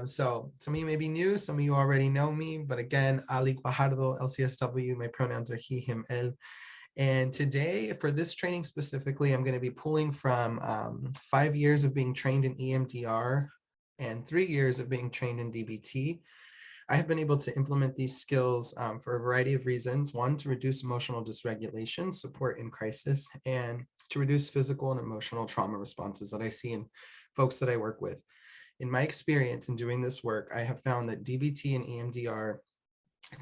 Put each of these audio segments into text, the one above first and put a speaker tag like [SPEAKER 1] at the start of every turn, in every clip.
[SPEAKER 1] So some of you may be new, some of you already know me, but again, Ali Guajardo, LCSW, my pronouns are he, him, él. And today, for this training specifically, I'm going to be pulling from 5 years of being trained in EMDR and 3 years of being trained in DBT. I have been able to implement these skills for a variety of reasons. One, to reduce emotional dysregulation, support in crisis, and to reduce physical and emotional trauma responses that I see in folks that I work with. In my experience in doing this work, I have found that DBT and EMDR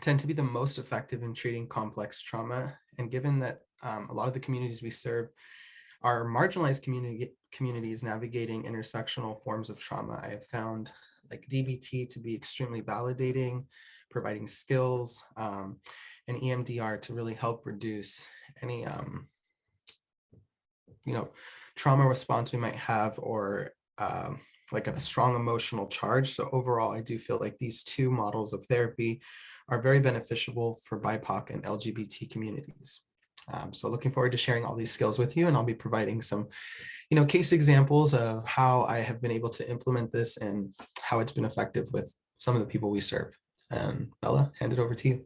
[SPEAKER 1] tend to be the most effective in treating complex trauma. And given that a lot of the communities we serve are marginalized communities navigating intersectional forms of trauma, I have found like DBT to be extremely validating, providing skills, and EMDR to really help reduce any trauma response we might have, or like a strong emotional charge. So overall, I do feel like these two models of therapy are very beneficial for BIPOC and LGBT communities. So looking forward to sharing all these skills with you, and I'll be providing some, case examples of how I have been able to implement this and how it's been effective with some of the people we serve. And Bella, hand it over to you.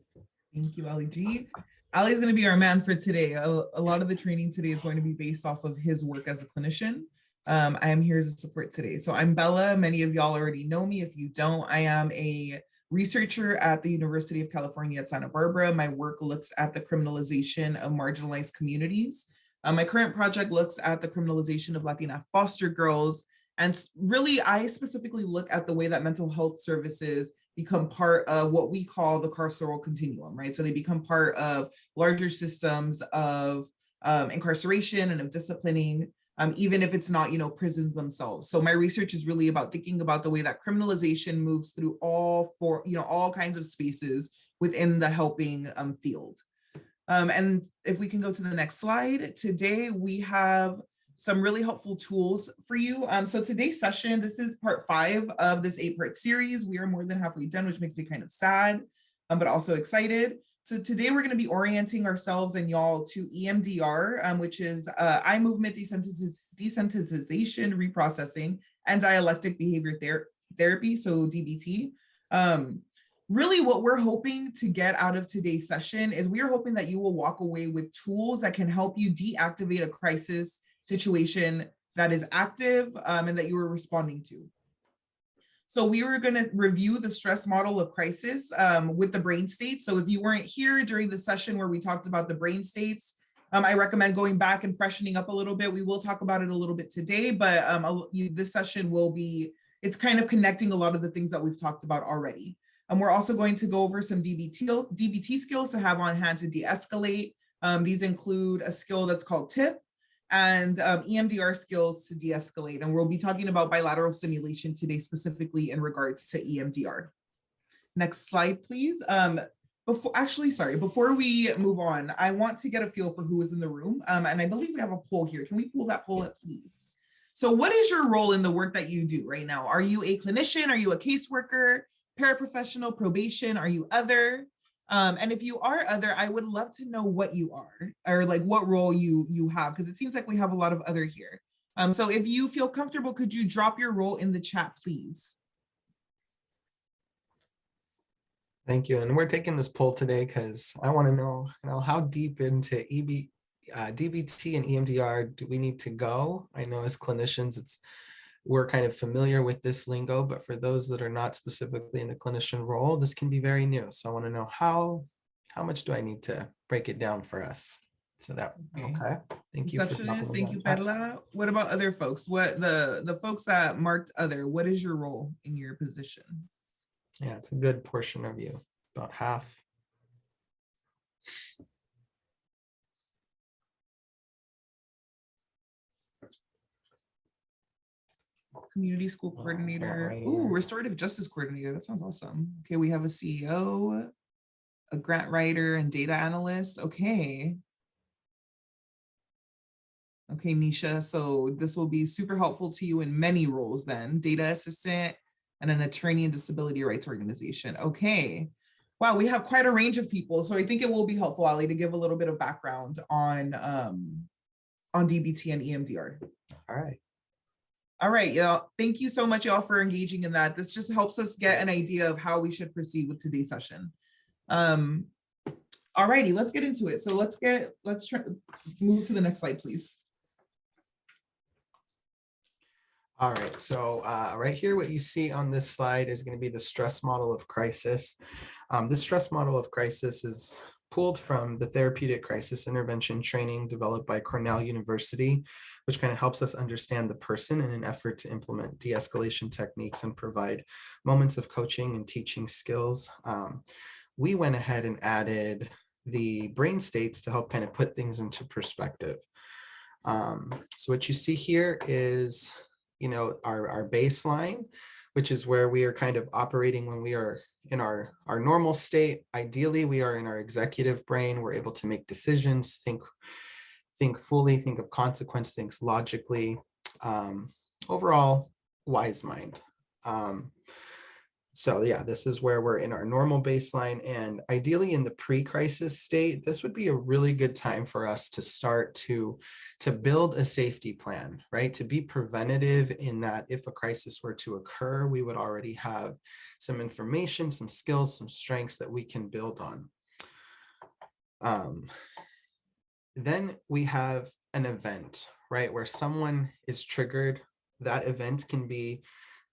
[SPEAKER 2] Thank you, Ali G. Ali is going to be our man for today. A lot of the training today is going to be based off of his work as a clinician. I am here as a support today. So I'm Bella. Many of y'all already know me. If you don't, I am a researcher at the University of California at Santa Barbara. My work looks at the criminalization of marginalized communities. My current project looks at the criminalization of Latina foster girls. And really, I specifically look at the way that mental health services become part of what we call the carceral continuum, right? So they become part of larger systems of incarceration and of disciplining, even if it's not, prisons themselves. So my research is really about thinking about the way that criminalization moves through all kinds of spaces within the helping field. And if we can go to the next slide, today we have some really helpful tools for you. So today's session, this is part 5 of this 8-part series. We are more than halfway done, which makes me kind of sad, but also excited. So today we're going to be orienting ourselves and y'all to EMDR, which is eye movement desensitization, reprocessing, and dialectic behavior therapy, so DBT. Really what we're hoping to get out of today's session is we are hoping that you will walk away with tools that can help you deactivate a crisis situation that is active and that you are responding to. So we were going to review the stress model of crisis with the brain states. So if you weren't here during the session where we talked about the brain states, I recommend going back and freshening up a little bit. We will talk about it a little bit today, but this session it's kind of connecting a lot of the things that we've talked about already. And we're also going to go over some DBT skills to have on hand to de-escalate. These include a skill that's called TIP, and EMDR skills to de-escalate. And we'll be talking about bilateral stimulation today, specifically in regards to EMDR. Next slide, please. Before we move on, I want to get a feel for who is in the room. And I believe we have a poll here. Can we pull that poll up, please? So what is your role in the work that you do right now? Are you a clinician? Are you a caseworker, paraprofessional, probation? Are you other? And if you are other, I would love to know what you are, or like what role you have, because it seems like we have a lot of other here. So if you feel comfortable, could you drop your role in the chat, please?
[SPEAKER 1] Thank you. And we're taking this poll today because I want to know, how deep into DBT and EMDR do we need to go? I know as clinicians, we're kind of familiar with this lingo, but for those that are not specifically in the clinician role, this can be very new. So I want to know how much do I need to break it down for us? So that, okay. Thank you.
[SPEAKER 2] Thank you, Perla. What about other folks? What the folks that marked other, what is your role in your position?
[SPEAKER 1] Yeah, it's a good portion of you, about half.
[SPEAKER 2] Community school coordinator. Right. Ooh, restorative justice coordinator. That sounds awesome. Okay, we have a CEO, a grant writer, and data analyst. Okay. Okay, Nisha. So this will be super helpful to you in many roles then. Data assistant and an attorney and disability rights organization. Okay. Wow, we have quite a range of people. So I think it will be helpful, Ali, to give a little bit of background on DBT and EMDR.
[SPEAKER 1] All right.
[SPEAKER 2] All right, y'all. Thank you so much, y'all, for engaging in that. This just helps us get an idea of how we should proceed with today's session. All righty, let's get into it. So let's try move to the next slide, please.
[SPEAKER 1] All right, so right here, what you see on this slide is going to be the stress model of crisis. This stress model of crisis is pulled from the therapeutic crisis intervention training developed by Cornell University, which kind of helps us understand the person in an effort to implement de-escalation techniques and provide moments of coaching and teaching skills. We went ahead and added the brain states to help kind of put things into perspective. So what you see here is, our baseline, which is where we are kind of operating when we are in our normal state. Ideally, we are in our executive brain. We're able to make decisions, think fully, think of consequence, think logically, overall wise mind. So yeah, this is where we're in our normal baseline, and ideally in the pre-crisis state, this would be a really good time for us to start to build a safety plan, right? To be preventative in that if a crisis were to occur, we would already have some information, some skills, some strengths that we can build on. Then we have an event, right? Where someone is triggered. That event can be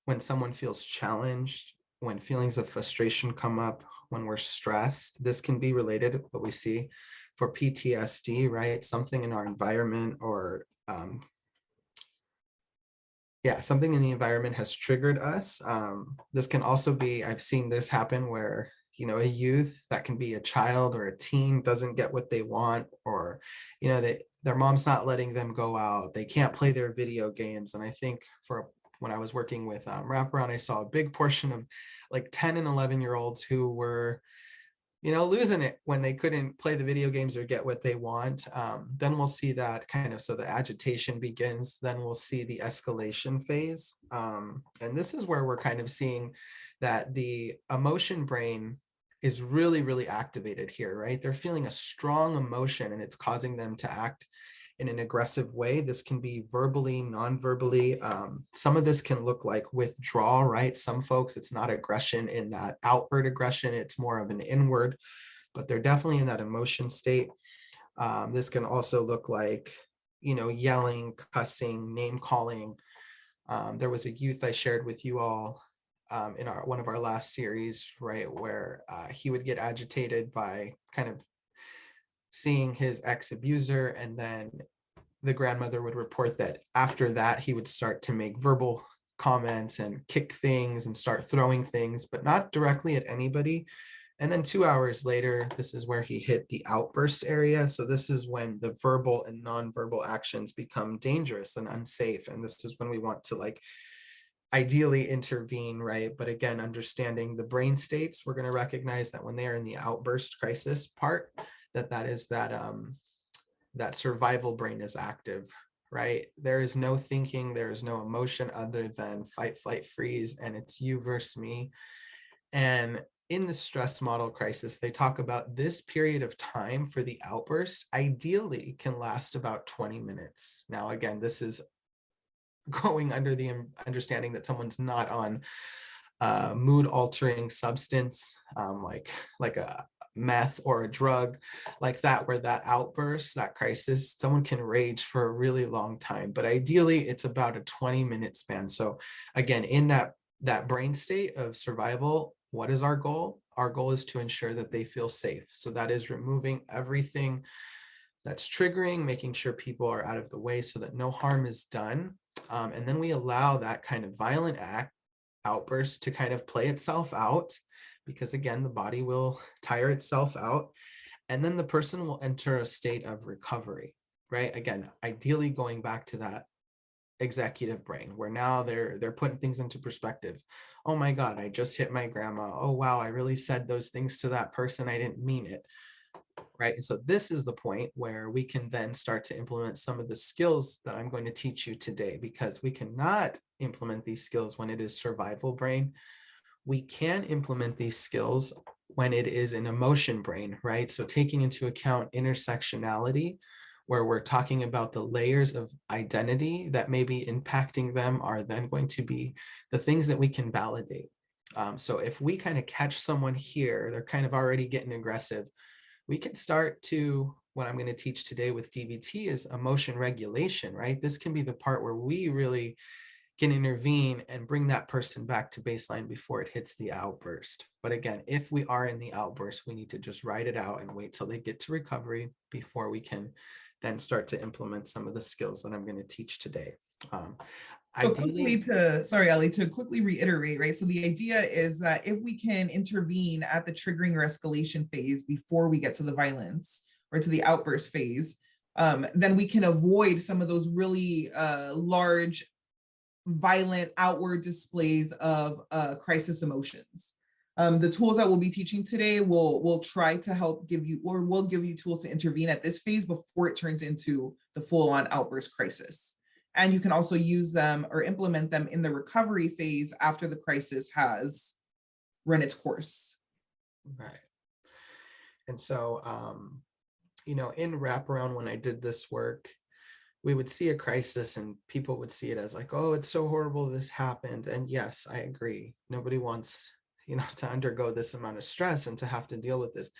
[SPEAKER 1] when someone feels challenged, when feelings of frustration come up, when we're stressed. This can be related to what we see for PTSD, right? Something in our environment or something in the environment has triggered us. This can also be, I've seen this happen where, a youth, that can be a child or a teen, doesn't get what they want, or, their mom's not letting them go out. They can't play their video games. And I think when I was working with Wraparound, I saw a big portion of like 10 and 11-year-olds who were, losing it when they couldn't play the video games or get what they want. Then we'll see that kind of, so the agitation begins, then we'll see the escalation phase. And this is where we're kind of seeing that the emotion brain is really, really activated here, right? They're feeling a strong emotion and it's causing them to act in an aggressive way. This can be verbally, non-verbally. Some of this can look like withdrawal, right? Some folks, it's not aggression in that outward aggression, it's more of an inward, but they're definitely in that emotion state. This can also look like, yelling, cussing, name calling. There was a youth I shared with you all in one of our last series, right, where he would get agitated by kind of seeing his ex-abuser, and then the grandmother would report that after that he would start to make verbal comments and kick things and start throwing things, but not directly at anybody. And then 2 hours later, this is where he hit the outburst area. So this is when the verbal and nonverbal actions become dangerous and unsafe. And this is when we want to ideally intervene, right? But again, understanding the brain states, we're going to recognize that when they are in the outburst crisis part, that is that survival brain is active, right? There is no thinking, there is no emotion other than fight, flight, freeze, and it's you versus me. And in the stress model crisis, they talk about this period of time for the outburst ideally can last about 20 minutes. Now, again, this is going under the understanding that someone's not on mood altering substance, like a meth or a drug like that, where that outburst, that crisis, someone can rage for a really long time, but ideally it's about a 20-minute span. So again, in that brain state of survival, what is our goal? Our goal is to ensure that they feel safe. So that is removing everything that's triggering, making sure people are out of the way so that no harm is done. And then we allow that kind of violent outburst to kind of play itself out, because again, the body will tire itself out, and then the person will enter a state of recovery, right? Again, ideally going back to that executive brain, where now they're putting things into perspective. Oh my God, I just hit my grandma. Oh wow, I really said those things to that person. I didn't mean it, right? And so this is the point where we can then start to implement some of the skills that I'm going to teach you today, because we cannot implement these skills when it is survival brain. We can implement these skills when it is an emotion brain, right? So taking into account intersectionality, where we're talking about the layers of identity that may be impacting them are then going to be the things that we can validate. So if we kind of catch someone here, they're kind of already getting aggressive, we can start to, what I'm going to teach today with DBT is emotion regulation, right? This can be the part where we really can intervene and bring that person back to baseline before it hits the outburst. But again, if we are in the outburst, we need to just ride it out and wait till they get to recovery before we can then start to implement some of the skills that I'm going to teach today.
[SPEAKER 2] So quickly sorry, Ali, to quickly reiterate, right? So the idea is that if we can intervene at the triggering or escalation phase before we get to the violence or to the outburst phase, then we can avoid some of those really large, violent outward displays of crisis emotions. The tools that we'll be teaching today will try to help give you, or will give you tools to intervene at this phase before it turns into the full-on outburst crisis. And you can also use them or implement them in the recovery phase after the crisis has run its course.
[SPEAKER 1] Right. And so, you know, in wraparound, when I did this work, we would see a crisis and people would see it as like, oh, it's so horrible this happened. And yes, I agree. Nobody wants, you know, to undergo this amount of stress and to have to deal with this.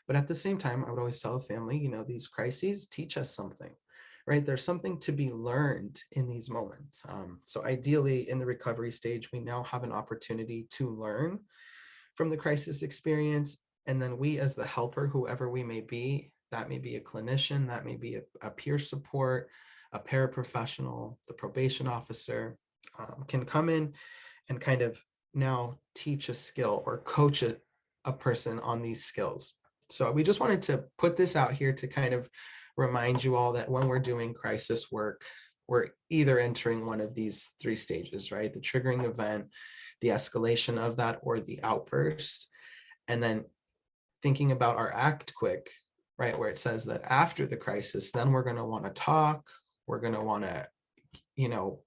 [SPEAKER 1] But at the same time, I would always tell a family, you know, these crises teach us something, right? There's something to be learned in these moments. So ideally in the recovery stage, we now have an opportunity to learn from the crisis experience. And then we as the helper, whoever we may be, that may be a clinician, that may be a peer support, a paraprofessional, the probation officer, can come in and kind of now teach a skill or coach a person on these skills. So we just wanted to put this out here to kind of remind you all that when we're doing crisis work, we're either entering one of these three stages, right? The triggering event, the escalation of that, or the outburst. And then thinking about our act quick, right, where it says that after the crisis, then we're going to want to talk, we're going to want to, you know,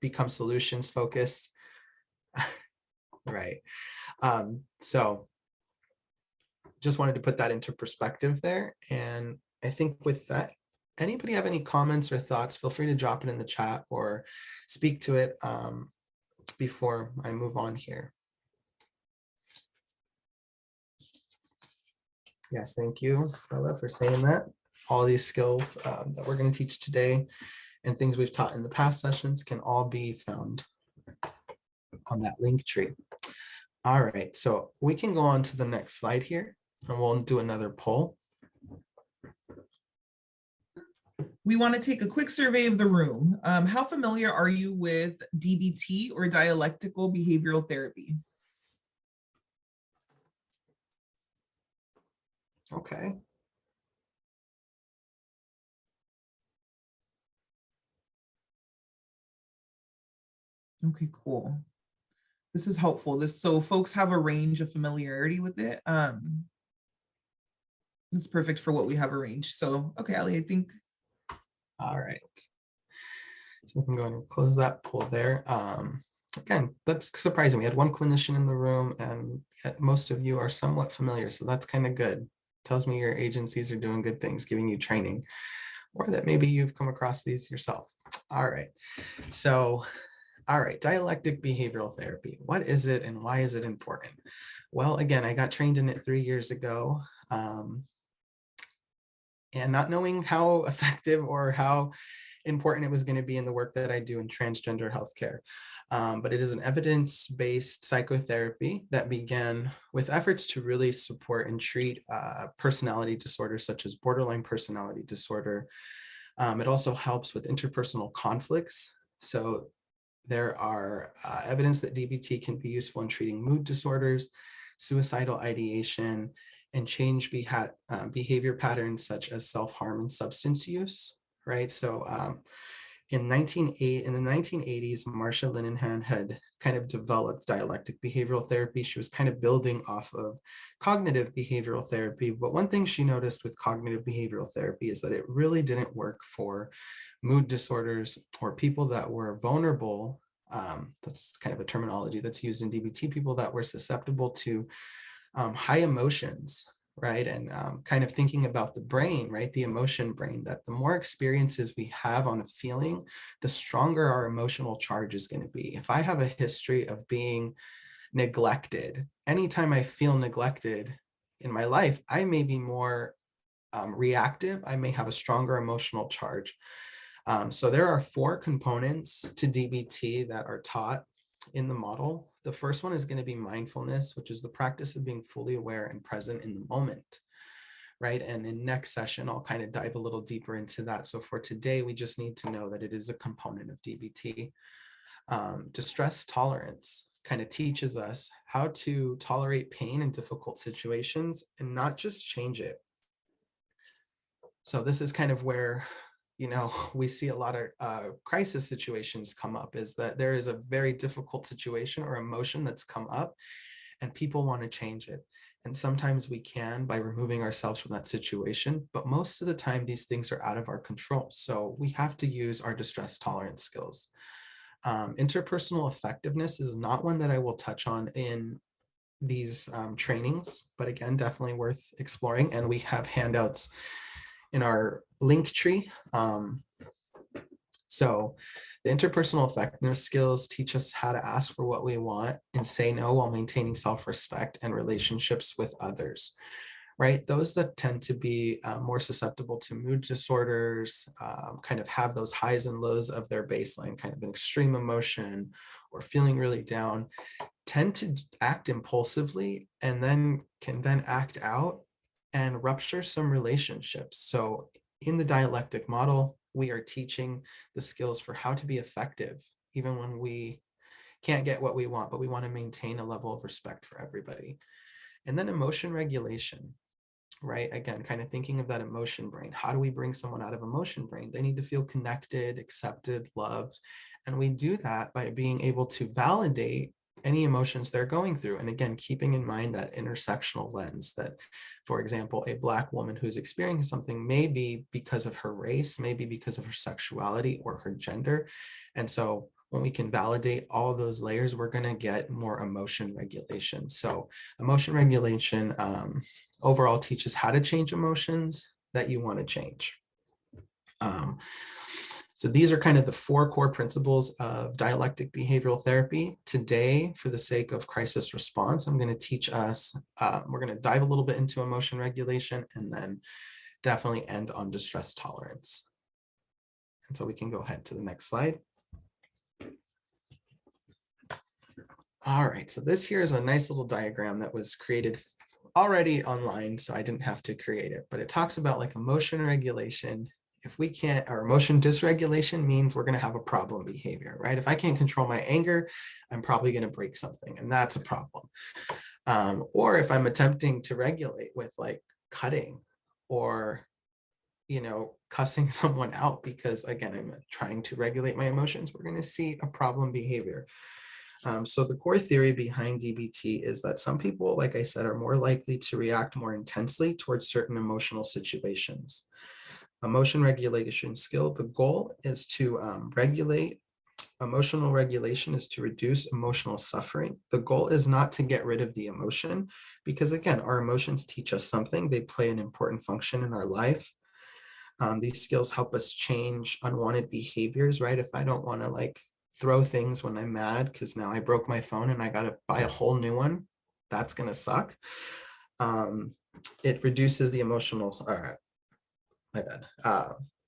[SPEAKER 1] become solutions focused. Right. So just wanted to put that into perspective there. And I think with that, anybody have any comments or thoughts, feel free to drop it in the chat or speak to it before I move on here. Yes, thank you, Bella, for saying that. All these skills that we're going to teach today and things we've taught in the past sessions can all be found on that link tree. All right, so we can go on to the next slide here and we'll do another poll.
[SPEAKER 2] We want to take a quick survey of the room. How familiar are you with DBT or dialectical behavioral therapy?
[SPEAKER 1] Okay.
[SPEAKER 2] Okay, cool. This is helpful. So folks have a range of familiarity with it. It's perfect for what we have arranged. So, okay, Ali, I think.
[SPEAKER 1] All right. So we can go and close that poll there. Again, that's surprising. We had one clinician in the room and yet most of you are somewhat familiar. So that's kind of good. Tells me your agencies are doing good things, giving you training, or that maybe you've come across these yourself. All right. So, all right, dialectic behavioral therapy. What is it and why is it important? Well, again, I got trained in it 3 years ago. And not knowing how effective or how important it was going to be in the work that I do in transgender healthcare. But it is an evidence-based psychotherapy that began with efforts to really support and treat personality disorders such as borderline personality disorder. It also helps with interpersonal conflicts. So there are evidence that DBT can be useful in treating mood disorders, suicidal ideation, and change behavior patterns such as self-harm and substance use, right? So in the 1980s, Marsha Linehan had kind of developed dialectic behavioral therapy. She was kind of building off of cognitive behavioral therapy. But one thing she noticed with cognitive behavioral therapy is that it really didn't work for mood disorders or people that were vulnerable. That's kind of a terminology that's used in DBT, people that were susceptible to high emotions, right? And kind of thinking about the brain, right? The emotion brain, that the more experiences we have on a feeling, the stronger our emotional charge is going to be. If I have a history of being neglected, anytime I feel neglected in my life, I may be more reactive. I may have a stronger emotional charge. So there are 4 components to DBT that are taught in the model. The first one is going to be mindfulness, which is the practice of being fully aware and present in the moment, right? And in next session, I'll kind of dive a little deeper into that. So for today, we just need to know that it is a component of DBT. Distress tolerance kind of teaches us how to tolerate pain in difficult situations and not just change it. So this is kind of where, you know, we see a lot of crisis situations come up, is that there is a very difficult situation or emotion that's come up and people want to change it. And sometimes we can by removing ourselves from that situation, but most of the time these things are out of our control. So we have to use our distress tolerance skills. Interpersonal effectiveness is not one that I will touch on in these trainings, but again, definitely worth exploring. And we have handouts in our link tree. So the interpersonal effectiveness skills teach us how to ask for what we want and say no while maintaining self-respect and relationships with others, right? Those that tend to be more susceptible to mood disorders, kind of have those highs and lows of their baseline, kind of an extreme emotion or feeling really down, tend to act impulsively and then can then act out and rupture some relationships. So in the dialectic model, we are teaching the skills for how to be effective, even when we can't get what we want, but we want to maintain a level of respect for everybody. And then emotion regulation, right? Again, kind of thinking of that emotion brain. How do we bring someone out of emotion brain? They need to feel connected, accepted, loved. And we do that by being able to validate any emotions they're going through. And again, keeping in mind that intersectional lens that, for example, a Black woman who's experiencing something may be because of her race, maybe because of her sexuality or her gender. And so when we can validate all of those layers, we're going to get more emotion regulation. So emotion regulation overall teaches how to change emotions that you want to change. So these are kind of the 4 core principles of dialectic behavioral therapy. Today, for the sake of crisis response, I'm going to teach us, we're going to dive a little bit into emotion regulation and then definitely end on distress tolerance. And so we can go ahead to the next slide. All right, so this here is a nice little diagram that was created already online, so I didn't have to create it, but it talks about like emotion regulation. If we can't, or emotion dysregulation means we're going to have a problem behavior, right? If I can't control my anger, I'm probably going to break something, and that's a problem. Or if I'm attempting to regulate with like cutting or, you know, cussing someone out because, again, I'm trying to regulate my emotions, we're going to see a problem behavior. So the core theory behind DBT is that some people, like I said, are more likely to react more intensely towards certain emotional situations. Emotion regulation skill, the goal is to regulate. Emotional regulation is to reduce emotional suffering. The goal is not to get rid of the emotion because, again, our emotions teach us something. They play an important function in our life. These skills help us change unwanted behaviors, right? If I don't want to like throw things when I'm mad because now I broke my phone and I got to buy a whole new one, that's going to suck. It reduces the emotional, my bad.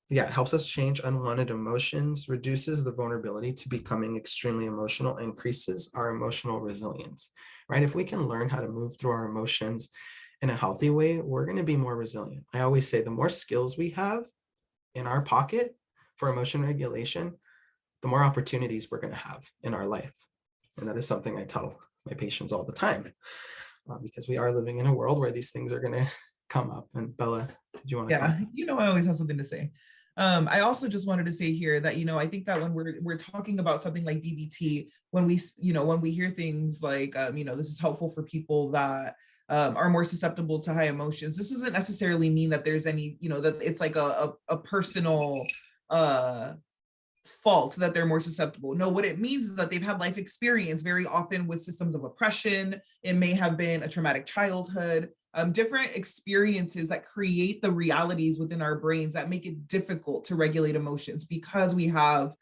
[SPEAKER 1] Yeah, it helps us change unwanted emotions, reduces the vulnerability to becoming extremely emotional, increases our emotional resilience, right? If we can learn how to move through our emotions in a healthy way, we're going to be more resilient. I always say the more skills we have in our pocket for emotion regulation, the more opportunities we're going to have in our life. And that is something I tell my patients all the time, because we are living in a world where these things are going to come up. And Bella, did you want to comment?
[SPEAKER 2] You know, I always have something to say. I also just wanted to say here that, you know, I think that when we're talking about something like DBT, when we, you know, when we hear things like, you know, this is helpful for people that are more susceptible to high emotions, this doesn't necessarily mean that there's any, you know, that it's like a personal fault that they're more susceptible. No, what it means is that they've had life experience very often with systems of oppression. It may have been a traumatic childhood. different experiences that create the realities within our brains that make it difficult to regulate emotions because we have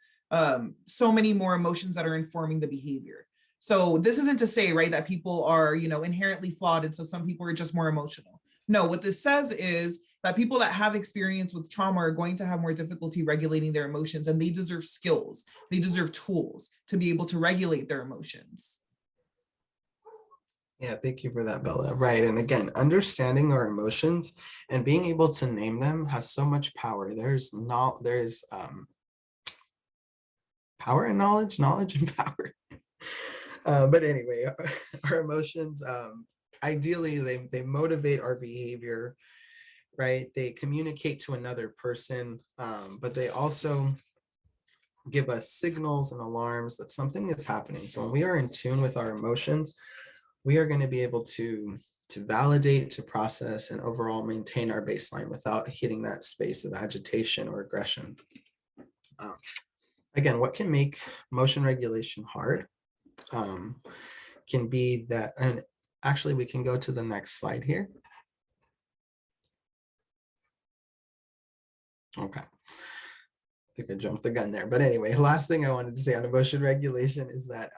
[SPEAKER 2] so many more emotions that are informing the behavior. So this isn't to say, right, that people are, inherently flawed, and so some people are just more emotional. No, what this says is that people that have experience with trauma are going to have more difficulty regulating their emotions, and they deserve skills. They deserve tools to be able to regulate their emotions.
[SPEAKER 1] Yeah, thank you for that, Bella. Right. And again, understanding our emotions and being able to name them has so much power. There's power and knowledge, knowledge and power. But anyway, our emotions, ideally, they motivate our behavior, right? They communicate to another person, but they also give us signals and alarms that something is happening. So when we are in tune with our emotions, we are going to be able to validate, to process, and overall maintain our baseline without hitting that space of agitation or aggression. Again, what can make emotion regulation hard can be that, and actually we can go to the next slide here. Okay. I think I jumped the gun there. But anyway, last thing I wanted to say on emotion regulation is that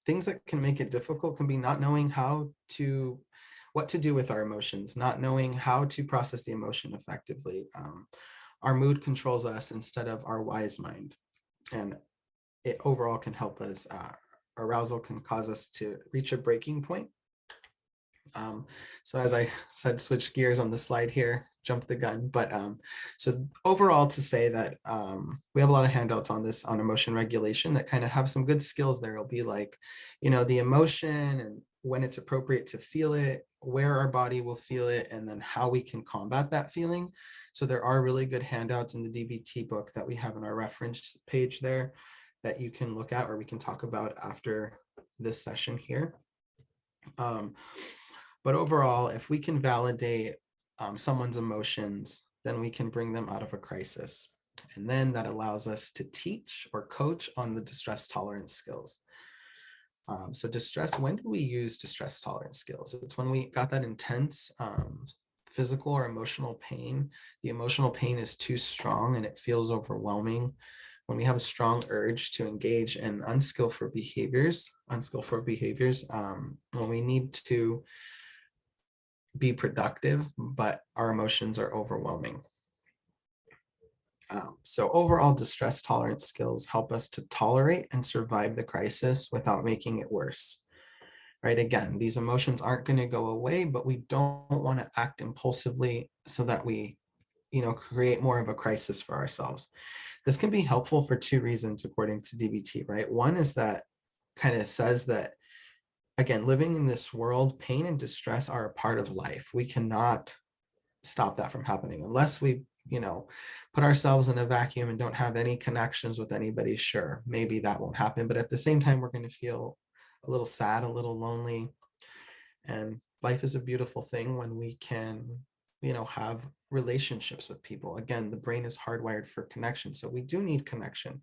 [SPEAKER 1] things that can make it difficult can be not knowing what to do with our emotions, not knowing how to process the emotion effectively. Our mood controls us instead of our wise mind. And it overall can help us, arousal can cause us to reach a breaking point. So as I said, switch gears on the slide here, jump the gun. But so overall to say that we have a lot of handouts on this, on emotion regulation, that kind of have some good skills there. It'll be like, the emotion and when it's appropriate to feel it, where our body will feel it, and then how we can combat that feeling. So there are really good handouts in the DBT book that we have in our reference page there that you can look at, or we can talk about after this session here. But overall, if we can validate someone's emotions, then we can bring them out of a crisis. And then that allows us to teach or coach on the distress tolerance skills. So distress, when do we use distress tolerance skills? It's when we got that intense physical or emotional pain. The emotional pain is too strong and it feels overwhelming. When we have a strong urge to engage in unskillful behaviors, when we need to be productive, but our emotions are overwhelming. So overall, distress tolerance skills help us to tolerate and survive the crisis without making it worse. Right? Again, these emotions aren't going to go away, but we don't want to act impulsively so that we, create more of a crisis for ourselves. This can be helpful for two reasons, according to DBT, right? One is that kind of says that, again, living in this world, pain and distress are a part of life. We cannot stop that from happening unless we, put ourselves in a vacuum and don't have any connections with anybody. Sure, maybe that won't happen. But at the same time, we're going to feel a little sad, a little lonely. And life is a beautiful thing when we can, have relationships with people. Again, the brain is hardwired for connection. So we do need connection.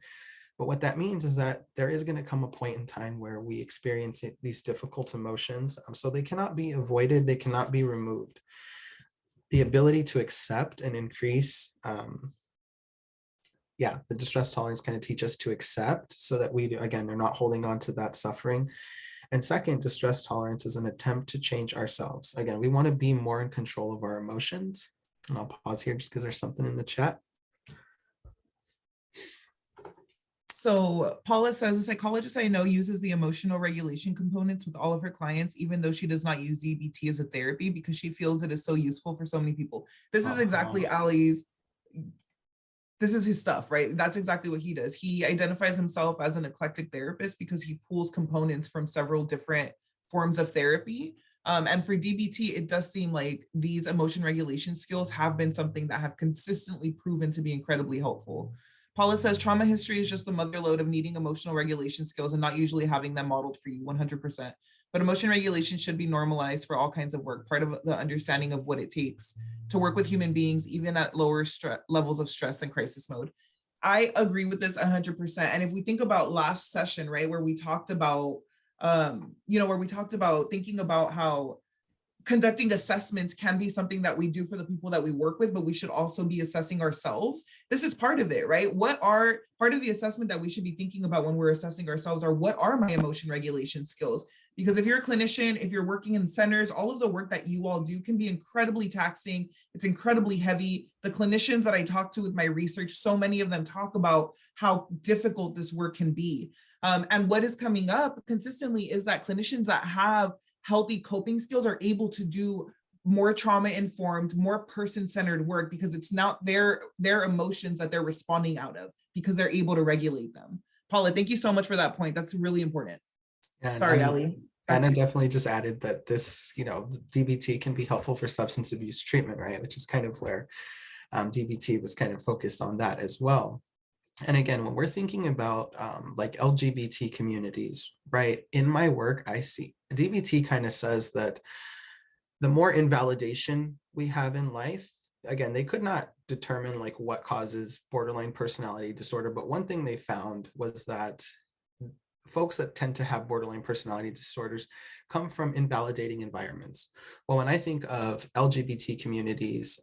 [SPEAKER 1] But what that means is that there is going to come a point in time where we experience these difficult emotions. So they cannot be avoided. They cannot be removed. The ability to accept and increase, the distress tolerance kind of teach us to accept so that we, again, they're not holding on to that suffering. And second, distress tolerance is an attempt to change ourselves. Again, we want to be more in control of our emotions. And I'll pause here just because there's something in the chat.
[SPEAKER 2] So Paula says, a psychologist I know uses the emotional regulation components with all of her clients, even though she does not use DBT as a therapy because she feels it is so useful for so many people. This is exactly Ali's, this is his stuff, right? That's exactly what he does. He identifies himself as an eclectic therapist because he pulls components from several different forms of therapy. And for DBT, it does seem like these emotion regulation skills have been something that have consistently proven to be incredibly helpful. Paula says trauma history is just the mother lode of needing emotional regulation skills and not usually having them modeled for you 100%. But emotion regulation should be normalized for all kinds of work, part of the understanding of what it takes to work with human beings, even at lower levels of stress than crisis mode. I agree with this 100%. And if we think about last session, right, where we talked about, thinking about how conducting assessments can be something that we do for the people that we work with, but we should also be assessing ourselves. This is part of it, right? What are part of the assessment that we should be thinking about when we're assessing ourselves are what are my emotion regulation skills? Because if you're a clinician, if you're working in centers, all of the work that you all do can be incredibly taxing. It's incredibly heavy. The clinicians that I talk to with my research, so many of them talk about how difficult this work can be. And what is coming up consistently is that clinicians that have healthy coping skills are able to do more trauma-informed, more person-centered work because it's not their emotions that they're responding out of because they're able to regulate them. Paula, thank you so much for that point. That's really important.
[SPEAKER 1] And
[SPEAKER 2] Sorry, Ali.
[SPEAKER 1] Anna definitely just added that this, DBT can be helpful for substance abuse treatment, right? Which is kind of where DBT was kind of focused on that as well. And again, when we're thinking about like LGBT communities, right? In my work, I see DBT kind of says that the more invalidation we have in life, again, they could not determine like what causes borderline personality disorder, but one thing they found was that folks that tend to have borderline personality disorders come from invalidating environments. Well, when I think of LGBT communities,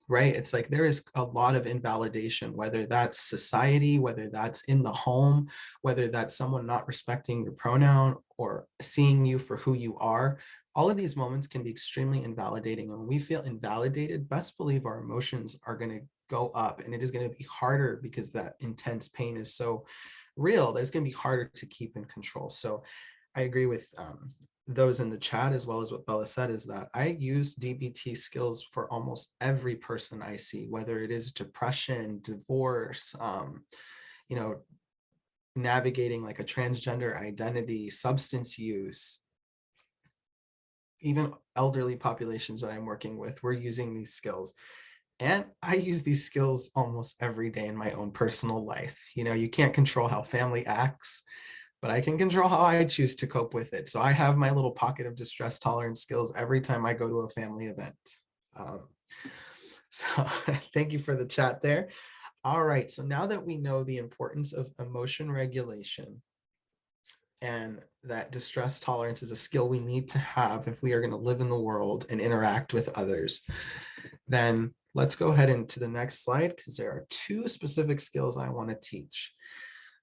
[SPEAKER 1] right, it's like there is a lot of invalidation, whether that's society, whether that's in the home, whether that's someone not respecting your pronoun or seeing you for who you are. All of these moments can be extremely invalidating. And when we feel invalidated, best believe our emotions are going to go up, and it is going to be harder because that intense pain is so real that it's going to be harder to keep in control. So I agree with those in the chat, as well as what Bella said, is that I use DBT skills for almost every person I see, whether it is depression, divorce, navigating like a transgender identity, substance use, even elderly populations that I'm working with, we're using these skills. And I use these skills almost every day in my own personal life. You can't control how family acts, but I can control how I choose to cope with it. So I have my little pocket of distress tolerance skills every time I go to a family event. So thank you for the chat there. All right, so now that we know the importance of emotion regulation and that distress tolerance is a skill we need to have if we are going to live in the world and interact with others, then let's go ahead into the next slide, because there are two specific skills I want to teach.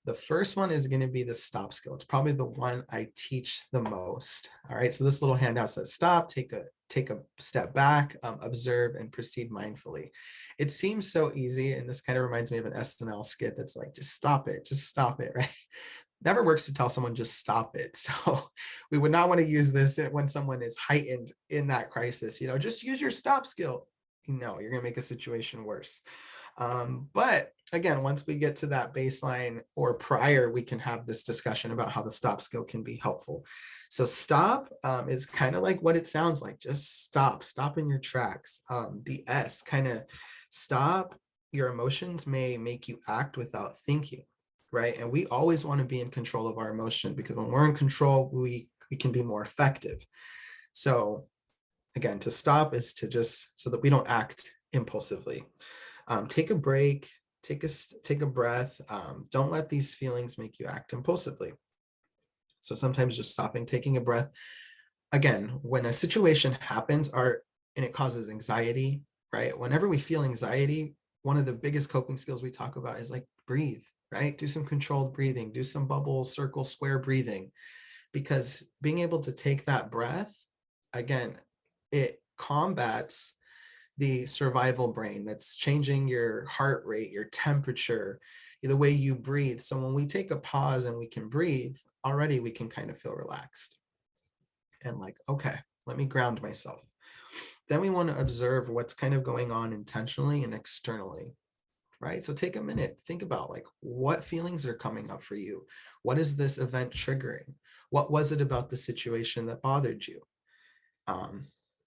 [SPEAKER 1] The first one is going to be the stop skill. It's probably the one I teach the most. All right, so this little handout says stop, take a step back, observe, and proceed mindfully. It seems so easy, and this kind of reminds me of an SNL skit that's like, just stop it, right? Never works to tell someone just stop it. So we would not want to use this when someone is heightened in that crisis. Just use your stop skill. No, you're going to make a situation worse. But again, once we get to that baseline or prior, we can have this discussion about how the stop skill can be helpful. So stop is kind of like what it sounds like. Just stop in your tracks. The S, kind of stop. Your emotions may make you act without thinking, right? And we always want to be in control of our emotion, because when we're in control, we can be more effective. So again, to stop is to just, so that we don't act impulsively. Take a break, take a breath. Don't let these feelings make you act impulsively. So sometimes just stopping, taking a breath. Again, when a situation happens and it causes anxiety, right? Whenever we feel anxiety, one of the biggest coping skills we talk about is like breathe, right? Do some controlled breathing, do some bubble, circle, square breathing, because being able to take that breath, again, it combats the survival brain that's changing your heart rate, your temperature, the way you breathe. So when we take a pause and we can breathe, already we can kind of feel relaxed and like, okay, let me ground myself. Then we want to observe what's kind of going on intentionally and externally, right? So take a minute, think about like what feelings are coming up for you. What is this event triggering? What was it about the situation that bothered you?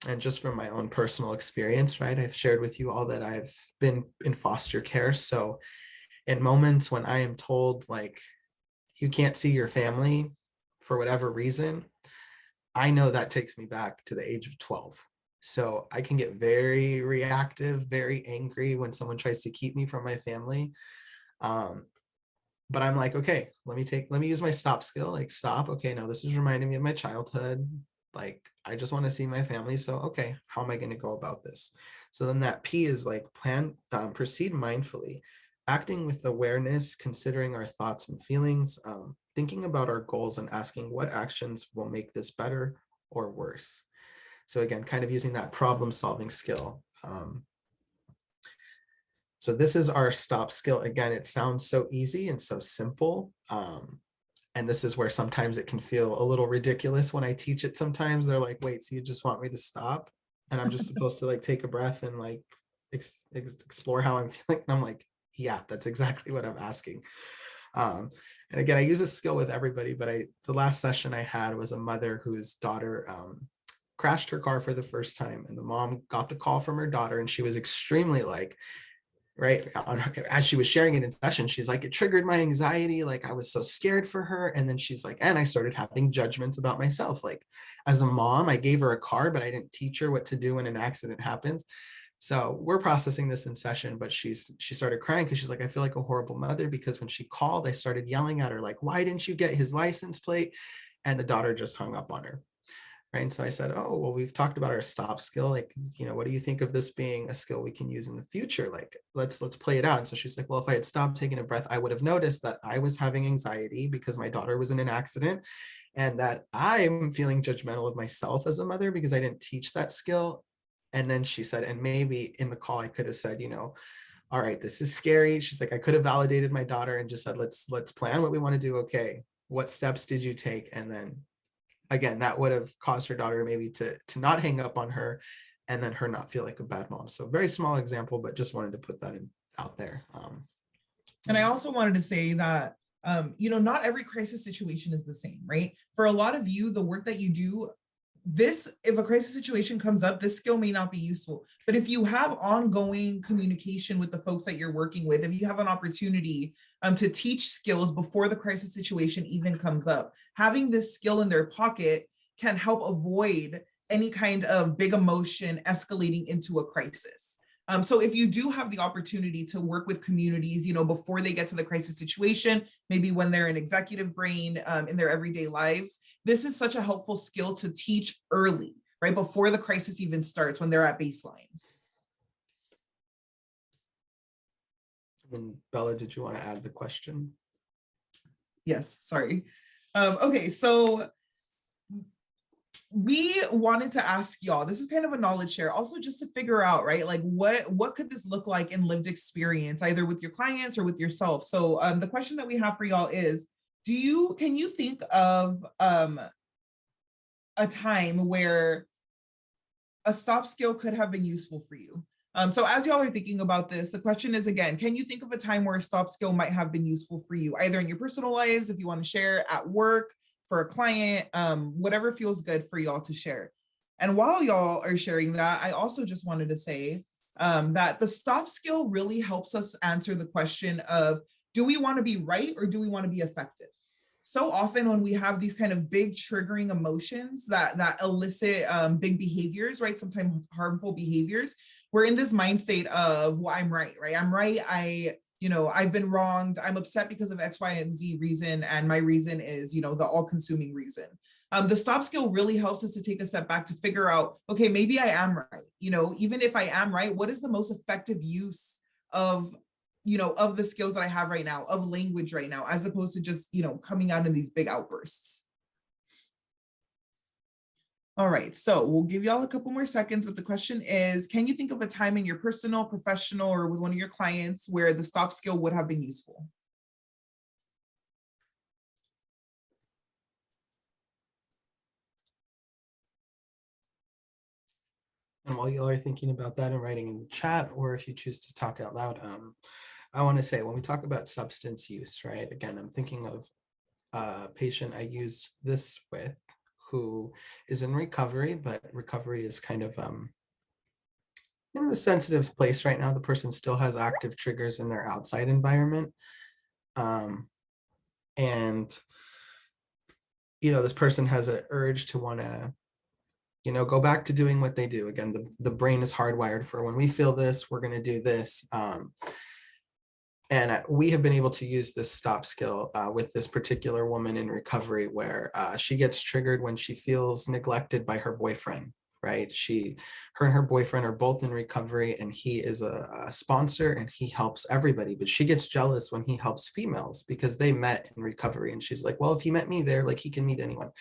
[SPEAKER 1] And just from my own personal experience, right, I've shared with you all that I've been in foster care. So in moments when I am told like, you can't see your family for whatever reason, I know that takes me back to the age of 12. So I can get very reactive, very angry when someone tries to keep me from my family. But I'm like, okay, let me use my stop skill, like stop. Okay, now this is reminding me of my childhood. Like, I just want to see my family. So, okay, how am I going to go about this? So then that P is like proceed mindfully, acting with awareness, considering our thoughts and feelings, thinking about our goals and asking what actions will make this better or worse. So again, kind of using that problem solving skill. So this is our stop skill. Again, it sounds so easy and so simple. And this is where sometimes it can feel a little ridiculous when I teach it. Sometimes they're like, wait, so you just want me to stop? And I'm just supposed to like take a breath and like explore how I'm feeling. And I'm like, yeah, that's exactly what I'm asking. And again, I use this skill with everybody, but the last session I had was a mother whose daughter crashed her car for the first time. And the mom got the call from her daughter, and she was extremely like, right on her, as she was sharing it in session, she's like, it triggered my anxiety, like I was so scared for her. And then she's like, and I started having judgments about myself, like as a mom, I gave her a car, but I didn't teach her what to do when an accident happens. So we're processing this in session, but she started crying because she's like, I feel like a horrible mother, because when she called, I started yelling at her like, why didn't you get his license plate? And the daughter just hung up on her. Right. And so I said, oh, well, we've talked about our stop skill. Like, what do you think of this being a skill we can use in the future? Like, let's play it out. And so she's like, well, if I had stopped taking a breath, I would have noticed that I was having anxiety because my daughter was in an accident, and that I'm feeling judgmental of myself as a mother because I didn't teach that skill. And then she said, and maybe in the call, I could have said, all right, this is scary. She's like, I could have validated my daughter and just said, let's plan what we want to do. Okay, what steps did you take? And then again, that would have caused her daughter maybe to not hang up on her, and then her not feel like a bad mom. So very small example, but just wanted to put that out there.
[SPEAKER 2] And I also wanted to say that, not every crisis situation is the same, right? For a lot of you, the work that you do, if a crisis situation comes up, this skill may not be useful. But if you have ongoing communication with the folks that you're working with, if you have an opportunity to teach skills before the crisis situation even comes up, having this skill in their pocket can help avoid any kind of big emotion escalating into a crisis. So if you do have the opportunity to work with communities, before they get to the crisis situation, maybe when they're in executive brain in their everyday lives, this is such a helpful skill to teach early, right? Before the crisis even starts, when they're at baseline.
[SPEAKER 1] And then Bella, did you want to add the question?
[SPEAKER 2] Yes, sorry. Okay, so we wanted to ask y'all, this is kind of a knowledge share, also just to figure out, right, like what could this look like in lived experience, either with your clients or with yourself. So the question that we have for y'all is, can you think of a time where a stop skill could have been useful for you? So as y'all are thinking about this, the question is, again, can you think of a time where a stop skill might have been useful for you, either in your personal lives, if you want to share, at work, for a client, whatever feels good for y'all to share. And while y'all are sharing that, I also just wanted to say that the stop skill really helps us answer the question of, do we want to be right or do we want to be effective? So often when we have these kind of big triggering emotions that elicit big behaviors, right? Sometimes harmful behaviors, we're in this mind state of, well, I'm right? I'm right. I've been wronged. I'm upset because of X, Y, and Z reason. And my reason is, the all-consuming reason. The stop skill really helps us to take a step back to figure out, okay, maybe I am right. Even if I am right, what is the most effective use of the skills that I have right now, of language right now, as opposed to just, coming out in these big outbursts. All right, so we'll give y'all a couple more seconds, but the question is, can you think of a time in your personal, professional, or with one of your clients where the stop skill would have been useful?
[SPEAKER 1] And while y'all are thinking about that and writing in the chat, or if you choose to talk out loud, I want to say, when we talk about substance use, right? Again, I'm thinking of a patient I used this with who is in recovery, but recovery is kind of in the sensitive place right now. The person still has active triggers in their outside environment. And, this person has an urge to want to, go back to doing what they do. Again, the brain is hardwired for, when we feel this, we're going to do this. And we have been able to use this stop skill with this particular woman in recovery, where she gets triggered when she feels neglected by her boyfriend, right? Her and her boyfriend are both in recovery, and he is a sponsor and he helps everybody. But she gets jealous when he helps females because they met in recovery. And she's like, well, if he met me there, like he can meet anyone.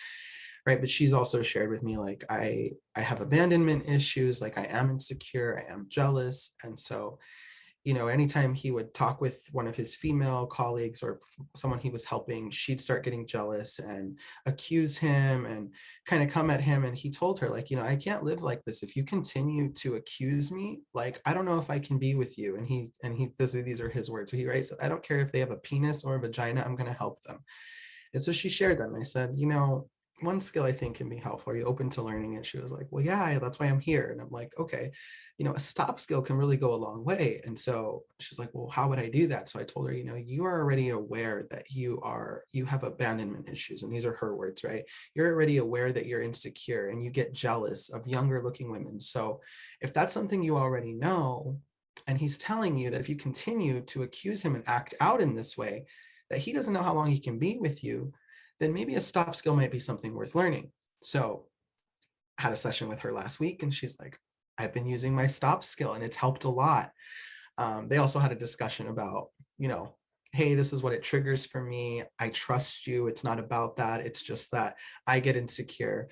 [SPEAKER 1] Right. But she's also shared with me, like, I have abandonment issues, like I am insecure, I am jealous. And so, anytime he would talk with one of his female colleagues or someone he was helping, she'd start getting jealous and accuse him and kind of come at him. And he told her, like, I can't live like this. If you continue to accuse me, like, I don't know if I can be with you. And these are his words. So he writes, I don't care if they have a penis or a vagina, I'm going to help them. And so she shared them. I said, one skill I think can be helpful. Are you open to learning it? She was like, well, yeah, that's why I'm here. And I'm like, okay, a stop skill can really go a long way. And so she's like, well, how would I do that? So I told her, you are already aware that you have abandonment issues. And these are her words, right? You're already aware that you're insecure and you get jealous of younger looking women. So if that's something you already know, and he's telling you that if you continue to accuse him and act out in this way, that he doesn't know how long he can be with you, then maybe a stop skill might be something worth learning. So I had a session with her last week and she's like, I've been using my stop skill and it's helped a lot. They also had a discussion about, hey, this is what it triggers for me. I trust you. It's not about that. It's just that I get insecure.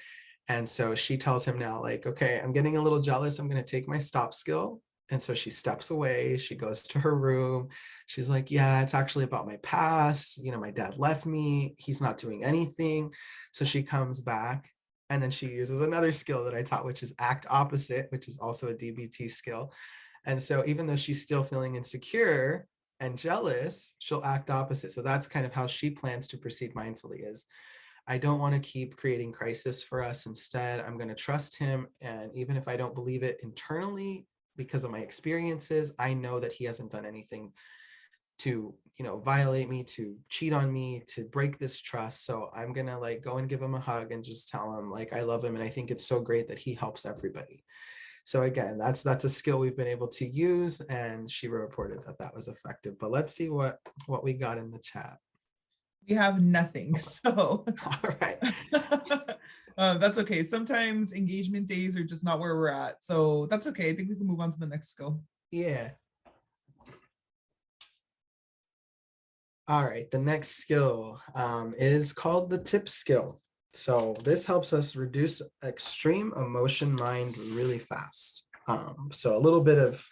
[SPEAKER 1] And so she tells him now, like, okay, I'm getting a little jealous. I'm going to take my stop skill. And so she steps away. She goes to her room. She's like, yeah, it's actually about my past. My dad left me. He's not doing anything. So she comes back. And then she uses another skill that I taught, which is act opposite, which is also a DBT skill. And so even though she's still feeling insecure and jealous, she'll act opposite. So that's kind of how she plans to proceed mindfully is, I don't want to keep creating crisis for us. Instead, I'm going to trust him. And even if I don't believe it internally because of my experiences, I know that he hasn't done anything to, violate me, to cheat on me, to break this trust. So I'm going to like go and give him a hug and just tell him like I love him. And I think it's so great that he helps everybody. So again, that's a skill we've been able to use. And she reported that was effective. But let's see what we got in the chat.
[SPEAKER 2] We have nothing. So
[SPEAKER 1] all right.
[SPEAKER 2] That's okay. Sometimes engagement days are just not where we're at. So that's okay. I think we can move on to the next skill.
[SPEAKER 1] Yeah. All right. The next skill is called the tip skill. So this helps us reduce extreme emotion mind really fast. So a little bit of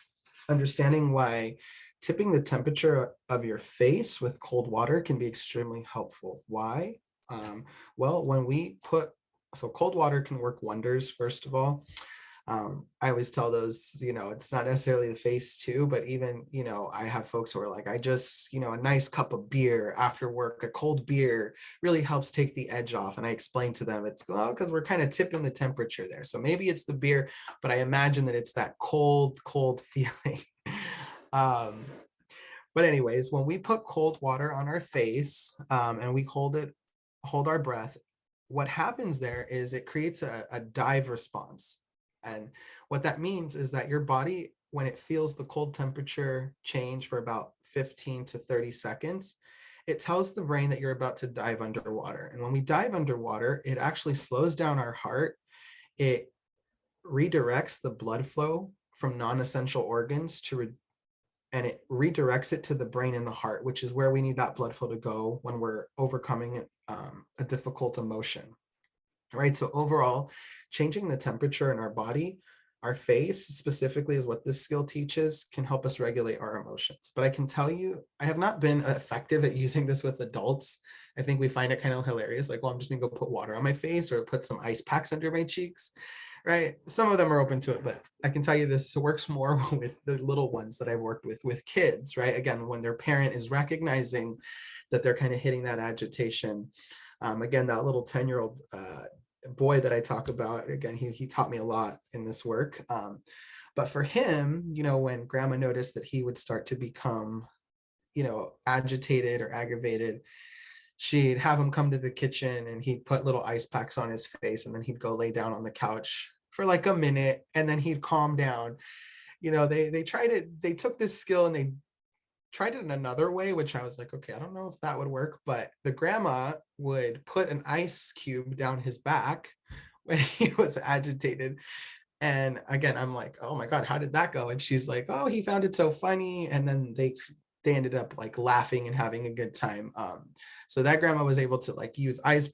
[SPEAKER 1] understanding why tipping the temperature of your face with cold water can be extremely helpful. Why? Well, so cold water can work wonders, first of all. I always tell those, it's not necessarily the face too, but even, I have folks who are like, I just, a nice cup of beer after work, a cold beer really helps take the edge off. And I explain to them, it's because we're kind of tipping the temperature there. So maybe it's the beer, but I imagine that it's that cold feeling. But anyways, when we put cold water on our face and we hold our breath, what happens there is it creates a dive response. And what that means is that your body, when it feels the cold temperature change for about 15 to 30 seconds, it tells the brain that you're about to dive underwater. And when we dive underwater, it actually slows down our heart. It redirects the blood flow from non-essential organs and it redirects it to the brain and the heart, which is where we need that blood flow to go when we're overcoming a difficult emotion. Right. So overall, changing the temperature in our body, our face specifically is what this skill teaches, can help us regulate our emotions. But I can tell you, I have not been effective at using this with adults. I think we find it kind of hilarious. Like, well, I'm just going to go put water on my face or put some ice packs under my cheeks. Right. Some of them are open to it, but I can tell you this works more with the little ones that I've worked with kids. Right. Again, when their parent is recognizing that they're kind of hitting that agitation. Again, that little 10-year-old boy that I talk about, again, he taught me a lot in this work. But for him, when grandma noticed that he would start to become, agitated or aggravated, she'd have him come to the kitchen and he'd put little ice packs on his face and then he'd go lay down on the couch for like a minute and then he'd calm down. They took this skill and they tried it in another way, which I was like, okay, I don't know if that would work, but the grandma would put an ice cube down his back when he was agitated. And again, I'm like, oh my God, how did that go? And she's like, oh, he found it so funny. And then they ended up like laughing and having a good time. So that grandma was able to like use ice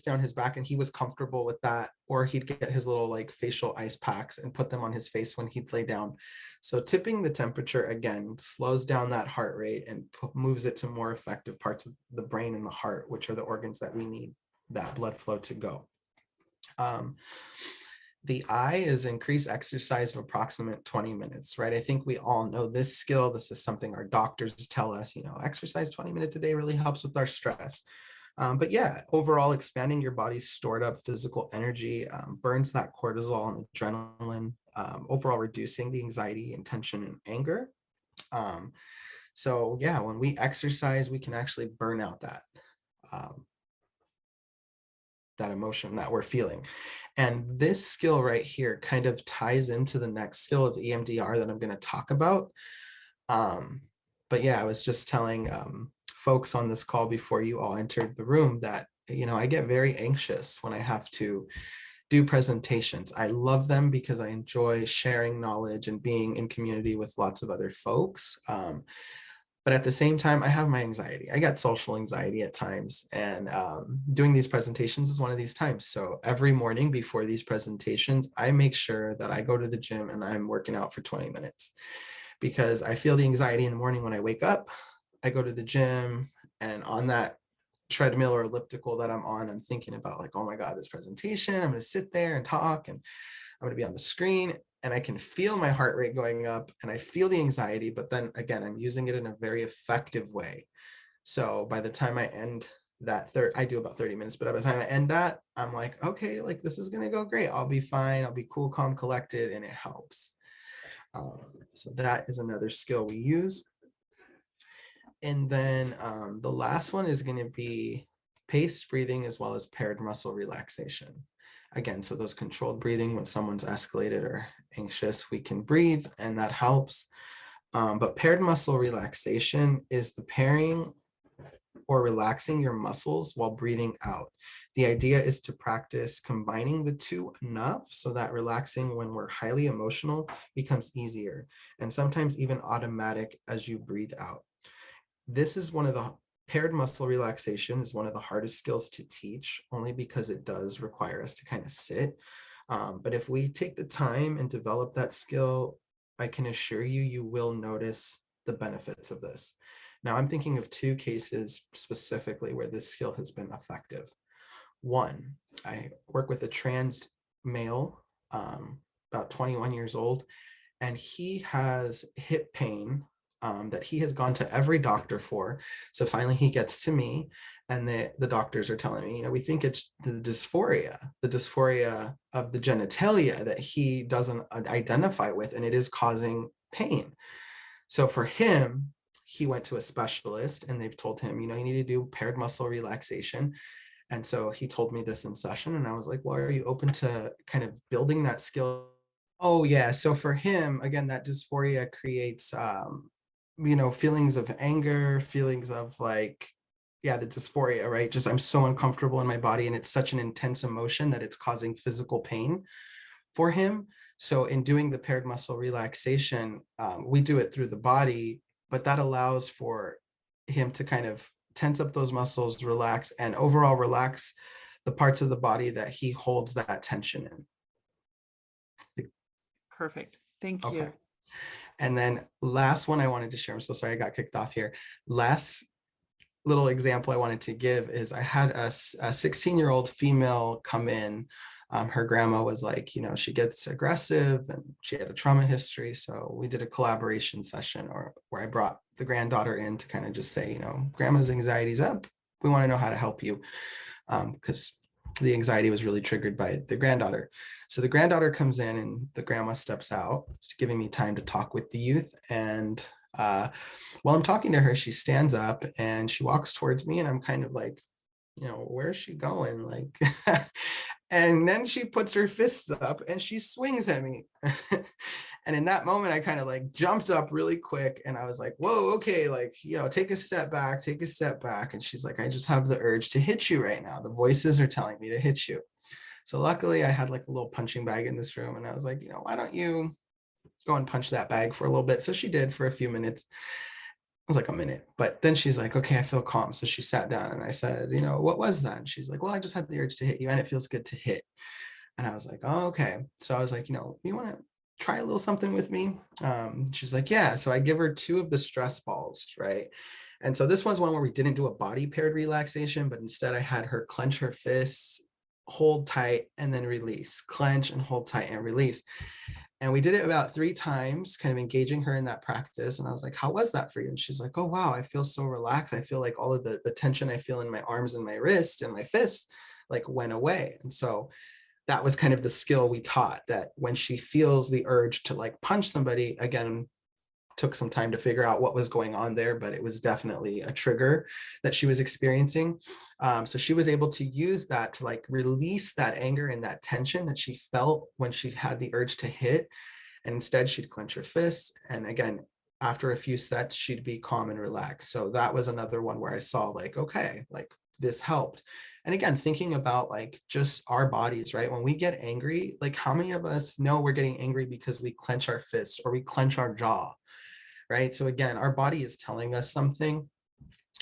[SPEAKER 1] down his back, and he was comfortable with that. Or he'd get his little like facial ice packs and put them on his face when he'd lay down. So tipping the temperature again slows down that heart rate and moves it to more effective parts of the brain and the heart, which are the organs that we need that blood flow to go. The I is increase exercise of approximate 20 minutes, right? I think we all know this skill. This is something our doctors tell us, exercise 20 minutes a day really helps with our stress. But yeah, overall expanding your body's stored up physical energy, burns that cortisol and adrenaline, overall reducing the anxiety and tension and anger. So yeah, when we exercise, we can actually burn out that emotion that we're feeling. And this skill right here kind of ties into the next skill of EMDR that I'm going to talk about. But yeah, I was just telling folks on this call before you all entered the room that, I get very anxious when I have to do presentations. I love them because I enjoy sharing knowledge and being in community with lots of other folks. But at the same time, I have my anxiety. I got social anxiety at times, and doing these presentations is one of these times. So every morning before these presentations, I make sure that I go to the gym and I'm working out for 20 minutes because I feel the anxiety in the morning when I wake up. I go to the gym, and on that treadmill or elliptical that I'm on, I'm thinking about like, oh my God, this presentation, I'm going to sit there and talk, and I'm going to be on the screen, and I can feel my heart rate going up and I feel the anxiety, but then again, I'm using it in a very effective way. So by the time I end that I do about 30 minutes, but by the time I end that, I'm like, okay, like this is going to go great. I'll be fine. I'll be cool, calm, collected, and it helps. So that is another skill we use. And then the last one is going to be paced breathing as well as paired muscle relaxation. Again, so those controlled breathing when someone's escalated or anxious, we can breathe and that helps. But paired muscle relaxation is the pairing or relaxing your muscles while breathing out. The idea is to practice combining the two enough so that relaxing when we're highly emotional becomes easier and sometimes even automatic as you breathe out. This is one of the paired muscle relaxation is one of the hardest skills to teach, only because it does require us to kind of sit. But if we take the time and develop that skill, I can assure you, you will notice the benefits of this. Now, I'm thinking of two cases specifically where this skill has been effective. One, I work with a trans male, about 21 years old, and he has hip pain that he has gone to every doctor for. So finally he gets to me, and the doctors are telling me, we think it's the dysphoria of the genitalia that he doesn't identify with, and it is causing pain. So for him, he went to a specialist and they've told him, you need to do paired muscle relaxation. And so he told me this in session, and I was like, well, are you open to kind of building that skill? Oh yeah. So for him, again, that dysphoria creates, feelings of anger, feelings of like, yeah, the dysphoria, right? Just I'm so uncomfortable in my body, and it's such an intense emotion that it's causing physical pain for him. So in doing the paired muscle relaxation, we do it through the body, but that allows for him to kind of tense up those muscles, relax, and overall relax the parts of the body that he holds that tension in.
[SPEAKER 2] Perfect. Thank
[SPEAKER 1] Okay.
[SPEAKER 2] you.
[SPEAKER 1] And then last one I wanted to share, I'm so sorry I got kicked off here. Last little example I wanted to give is I had a 16-year-old female come in. Her grandma was like, she gets aggressive and she had a trauma history. So we did a collaboration session where I brought the granddaughter in to kind of just say, grandma's anxiety's up. We want to know how to help you, because the anxiety was really triggered by the granddaughter. So the granddaughter comes in and the grandma steps out, giving me time to talk with the youth. And while I'm talking to her, she stands up and she walks towards me, and I'm kind of like, where's she going? Like, And then she puts her fists up and she swings at me. And in that moment, I kind of like jumped up really quick and I was like, whoa, okay, like, take a step back, take a step back. And she's like, I just have the urge to hit you right now. The voices are telling me to hit you. So luckily I had like a little punching bag in this room and I was like, why don't you go and punch that bag for a little bit? So she did for a few minutes. It was like a minute, but then she's like, okay, I feel calm. So she sat down and I said, what was that? And she's like, well, I just had the urge to hit you and it feels good to hit. And I was like, oh, okay. So I was like, you want to try a little something with me? She's like, yeah. So I give her 2 of the stress balls, right? And so this was one where we didn't do a body paired relaxation, but instead I had her clench her fists, hold tight, and then release, clench and hold tight and release. And we did it about 3 times, kind of engaging her in that practice. And I was like, how was that for you? And she's like, oh, wow, I feel so relaxed. I feel like all of the tension I feel in my arms and my wrist and my fist like went away. And so that was kind of the skill we taught, that when she feels the urge to like punch somebody, again, took some time to figure out what was going on there, but it was definitely a trigger that she was experiencing. So she was able to use that to like release that anger and that tension that she felt when she had the urge to hit. And instead she'd clench her fists. And again, after a few sets, she'd be calm and relaxed. So that was another one where I saw like, okay, like this helped. And again, thinking about like just our bodies, right? When we get angry, like how many of us know we're getting angry because we clench our fists or we clench our jaw? Right? So again, our body is telling us something.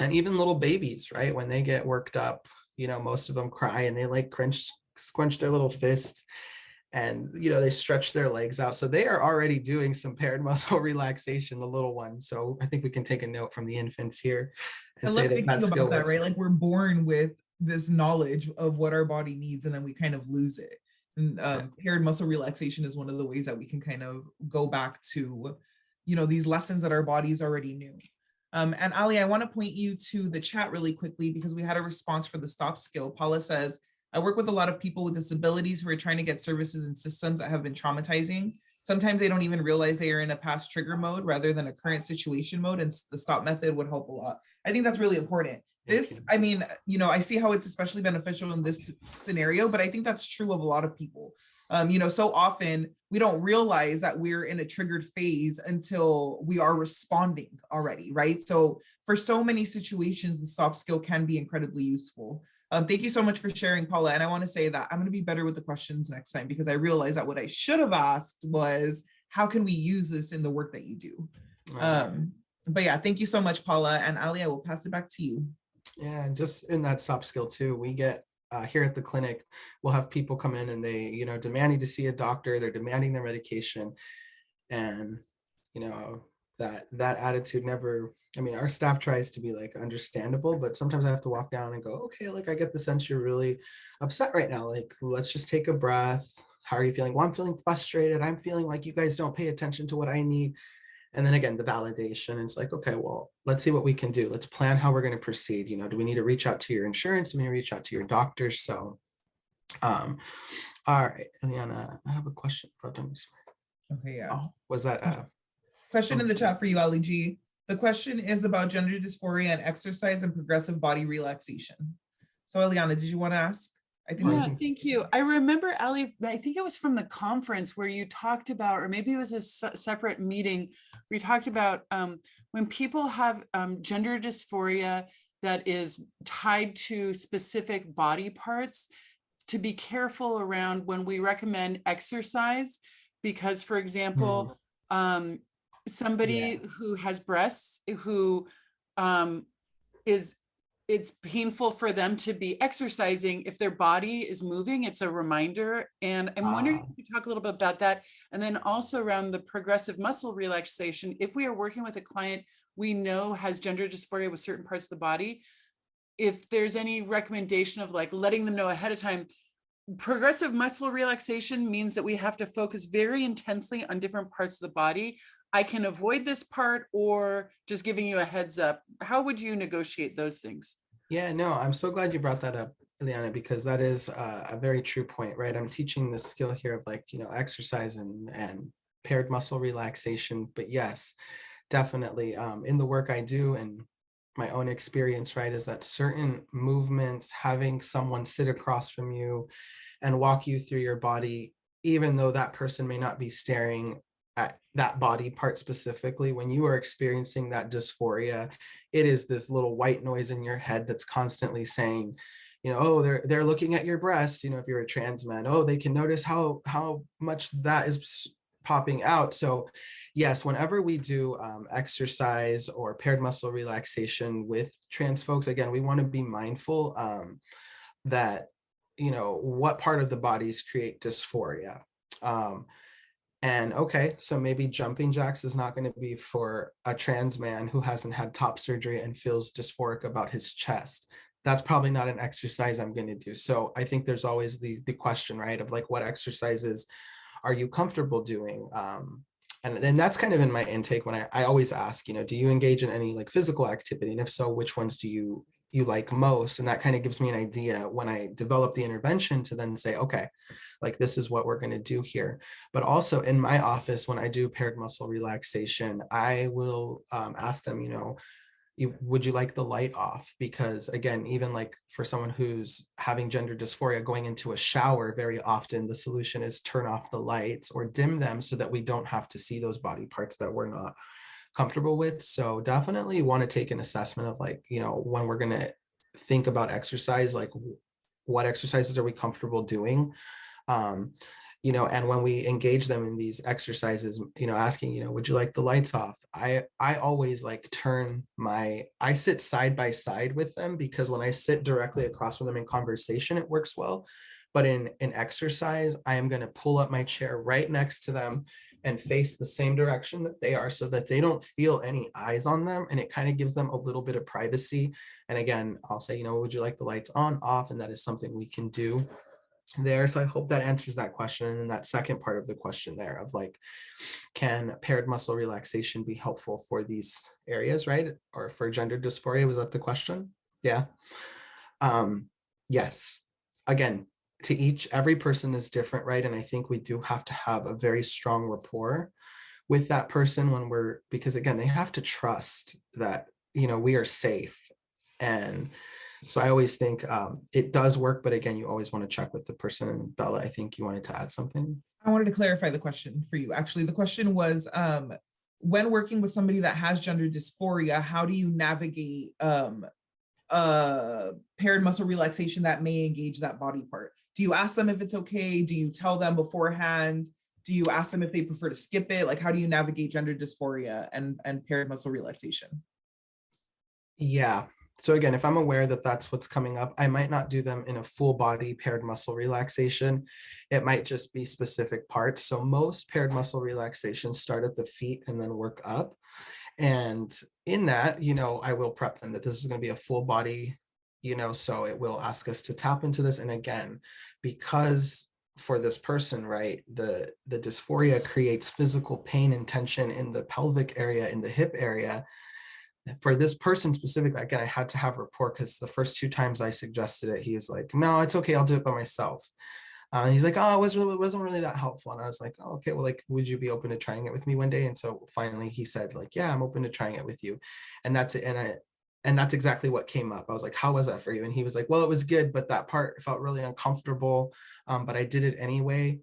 [SPEAKER 1] And even little babies, right? When they get worked up, most of them cry and they like scrunch their little fists and, they stretch their legs out. So they are already doing some paired muscle relaxation, the little ones. So I think we can take a note from the infants here and
[SPEAKER 2] I
[SPEAKER 1] say
[SPEAKER 2] love
[SPEAKER 1] that
[SPEAKER 2] thinking
[SPEAKER 1] skill
[SPEAKER 2] about that,
[SPEAKER 1] works.
[SPEAKER 2] right? Like we're born with this knowledge of what our body needs and then we kind of lose it. And paired muscle relaxation is one of the ways that we can kind of go back to, these lessons that our bodies already knew. And Ali, I want to point you to the chat really quickly because we had a response for the stop skill. Paula says, I work with a lot of people with disabilities who are trying to get services and systems that have been traumatizing. Sometimes they don't even realize they are in a past trigger mode rather than a current situation mode, and the stop method would help a lot. I think that's really important. This, I mean, I see how it's especially beneficial in this scenario, but I think that's true of a lot of people. So often we don't realize that we're in a triggered phase until we are responding already, right? So for so many situations, the stop skill can be incredibly useful. Thank you so much for sharing, Paula. And I want to say that I'm going to be better with the questions next time because I realized that what I should have asked was, how can we use this in the work that you do? But yeah, thank you so much, Paula. And Ali, I will pass it back to you.
[SPEAKER 1] Yeah, and just in that stop skill too, we get here at the clinic, we'll have people come in and they, demanding to see a doctor, they're demanding their medication. And, that attitude never, our staff tries to be like understandable, but sometimes I have to walk down and go, okay, like I get the sense you're really upset right now. Like, let's just take a breath. How are you feeling? Well, I'm feeling frustrated. I'm feeling like you guys don't pay attention to what I need. And then again, the validation, it's like, okay, well, let's see what we can do. Let's plan how we're going to proceed. Do we need to reach out to your insurance? Do we need to reach out to your doctors? So, all right, Eliana, I have a question.
[SPEAKER 2] Okay, yeah.
[SPEAKER 1] Oh, was that
[SPEAKER 2] question in the chat for you, Ali G? The question is about gender dysphoria and exercise and progressive body relaxation. So Eliana, did you want to ask?
[SPEAKER 3] I think yeah, thank you. I remember, Ali, I think it was from the conference where you talked about, or maybe it was a separate meeting, where you talked about when people have gender dysphoria that is tied to specific body parts, to be careful around when we recommend exercise, because, for example, somebody who has breasts who it's painful for them to be exercising. If their body is moving, it's a reminder. And I'm wondering if you could talk a little bit about that. And then also around the progressive muscle relaxation, if we are working with a client we know has gender dysphoria with certain parts of the body, if there's any recommendation of like letting them know ahead of time. Progressive muscle relaxation means that we have to focus very intensely on different parts of the body. I can avoid this part, or just giving you a heads up. How would you negotiate those things?
[SPEAKER 1] Yeah, no, I'm so glad you brought that up, Eliana, because that is a very true point, right? I'm teaching the skill here of like, exercise and paired muscle relaxation. But yes, definitely in the work I do and my own experience, right, is that certain movements, having someone sit across from you and walk you through your body, even though that person may not be staring at that body part specifically. When you are experiencing that dysphoria, it is this little white noise in your head that's constantly saying, oh, they're looking at your breasts, if you're a trans man, oh, they can notice how much that is popping out. So yes, whenever we do exercise or paired muscle relaxation with trans folks, again, we want to be mindful that what part of the bodies create dysphoria. And okay, so maybe jumping jacks is not going to be for a trans man who hasn't had top surgery and feels dysphoric about his chest. That's probably not an exercise I'm going to do. So I think there's always the question, right, of like, what exercises are you comfortable doing? And then that's kind of in my intake when I always ask, do you engage in any like physical activity? And if so, which ones do you like most? And that kind of gives me an idea when I develop the intervention to then say, okay, like this is what we're going to do here. But also in my office, when I do paired muscle relaxation, I will ask them, would you like the light off? Because again, even like for someone who's having gender dysphoria, going into a shower, very often the solution is turn off the lights or dim them so that we don't have to see those body parts that we're not comfortable with. So definitely want to take an assessment of like, when we're going to think about exercise, like what exercises are we comfortable doing? And when we engage them in these exercises, asking, would you like the lights off? I always like I sit side by side with them, because when I sit directly across from them in conversation, it works well. But in exercise, I am going to pull up my chair right next to them and face the same direction that they are so that they don't feel any eyes on them. And it kind of gives them a little bit of privacy. And again, I'll say, would you like the lights on, off? And that is something we can do there. So I hope that answers that question. And then that second part of the question there of like, can paired muscle relaxation be helpful for these areas, right? Or for gender dysphoria? Was that the question? Yeah. Yes. Again, every person is different, right? And I think we do have to have a very strong rapport with that person because again, they have to trust that, we are safe. And so I always think it does work, but again, you always want to check with the person. And Bella, I think you wanted to add something.
[SPEAKER 2] I wanted to clarify the question for you. Actually, the question was, when working with somebody that has gender dysphoria, how do you navigate paired muscle relaxation that may engage that body part? Do you ask them if it's okay? Do you tell them beforehand? Do you ask them if they prefer to skip it? Like, how do you navigate gender dysphoria and paired muscle relaxation?
[SPEAKER 1] Yeah. So again, if I'm aware that that's what's coming up, I might not do them in a full body paired muscle relaxation. It might just be specific parts. So most paired muscle relaxations start at the feet and then work up. And in that, I will prep them that this is going to be a full body, so it will ask us to tap into this. And again, because for this person, right, the dysphoria creates physical pain and tension in the pelvic area, in the hip area. For this person specifically, again, I had to have rapport, because the first 2 times I suggested it, he was like, no, it's okay, I'll do it by myself. And he's like, oh, it wasn't really that helpful. And I was like, oh, okay, well, like, would you be open to trying it with me one day? And so finally he said like, yeah, I'm open to trying it with you. And that's it. And that's exactly what came up. I was like, how was that for you? And he was like, well, it was good, but that part felt really uncomfortable. But I did it anyway.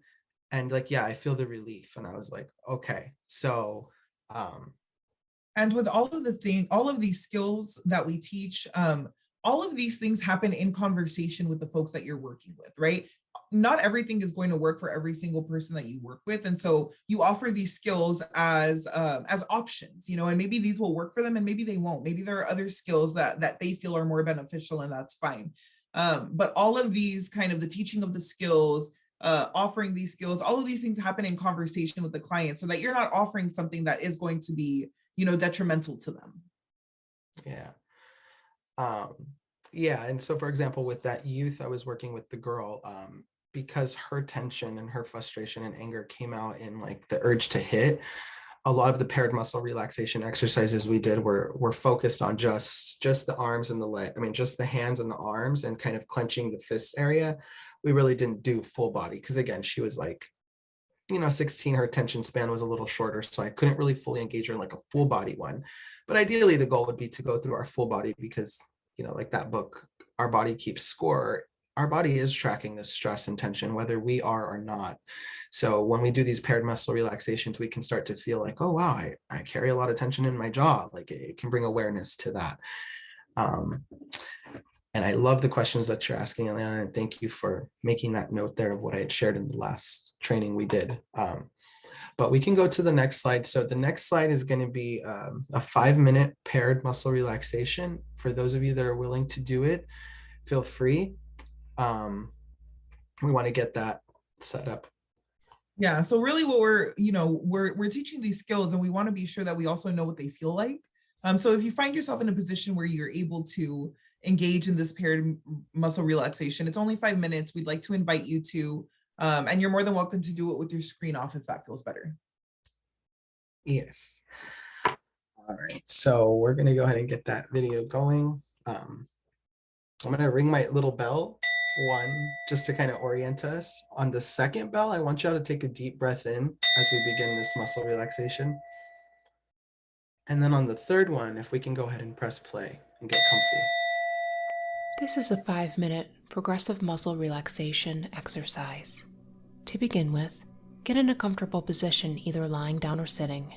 [SPEAKER 1] And like, yeah, I feel the relief. And I was like, okay. So,
[SPEAKER 2] and with all of these skills that we teach, all of these things happen in conversation with the folks that you're working with, right? Not everything is going to work for every single person that you work with. And so you offer these skills as options, and maybe these will work for them and maybe they won't. Maybe there are other skills that they feel are more beneficial, and that's fine. But all of these kind of the teaching of the skills, offering these skills, all of these things happen in conversation with the client so that you're not offering something that is going to be detrimental to them.
[SPEAKER 1] Yeah. Yeah. And so, for example, with that youth, I was working with the girl, because her tension and her frustration and anger came out in like the urge to hit. A lot of the paired muscle relaxation exercises we did were focused on just the arms and the leg. I mean, just the hands and the arms and kind of clenching the fist area. We really didn't do full body, because again, she was like, 16, her attention span was a little shorter, so I couldn't really fully engage her in like a full body one. But ideally, the goal would be to go through our full body, because, like that book, Our Body Keeps Score, our body is tracking this stress and tension, whether we are or not. So when we do these paired muscle relaxations, we can start to feel like, oh, wow, I carry a lot of tension in my jaw. Like it can bring awareness to that. And I love the questions that you're asking, Eliana, and thank you for making that note there of what I had shared in the last training we did. But we can go to the next slide. So the next slide is going to be a 5-minute paired muscle relaxation. For those of you that are willing to do it, feel free. We want to get that set up.
[SPEAKER 2] Yeah, so really what we're teaching these skills, and we want to be sure that we also know what they feel like. So if you find yourself in a position where you're able to engage in this paired muscle relaxation, it's only 5 minutes. We'd like to invite you to, and you're more than welcome to do it with your screen off if that feels better.
[SPEAKER 1] Yes. All right, so we're going to go ahead and get that video going. I'm going to ring my little bell, 1, just to kind of orient us. On the second bell, I want y'all to take a deep breath in as we begin this muscle relaxation. And then on the third one, if we can go ahead and press play and get comfy.
[SPEAKER 4] This is a 5-minute progressive muscle relaxation exercise. To begin with, get in a comfortable position, either lying down or sitting.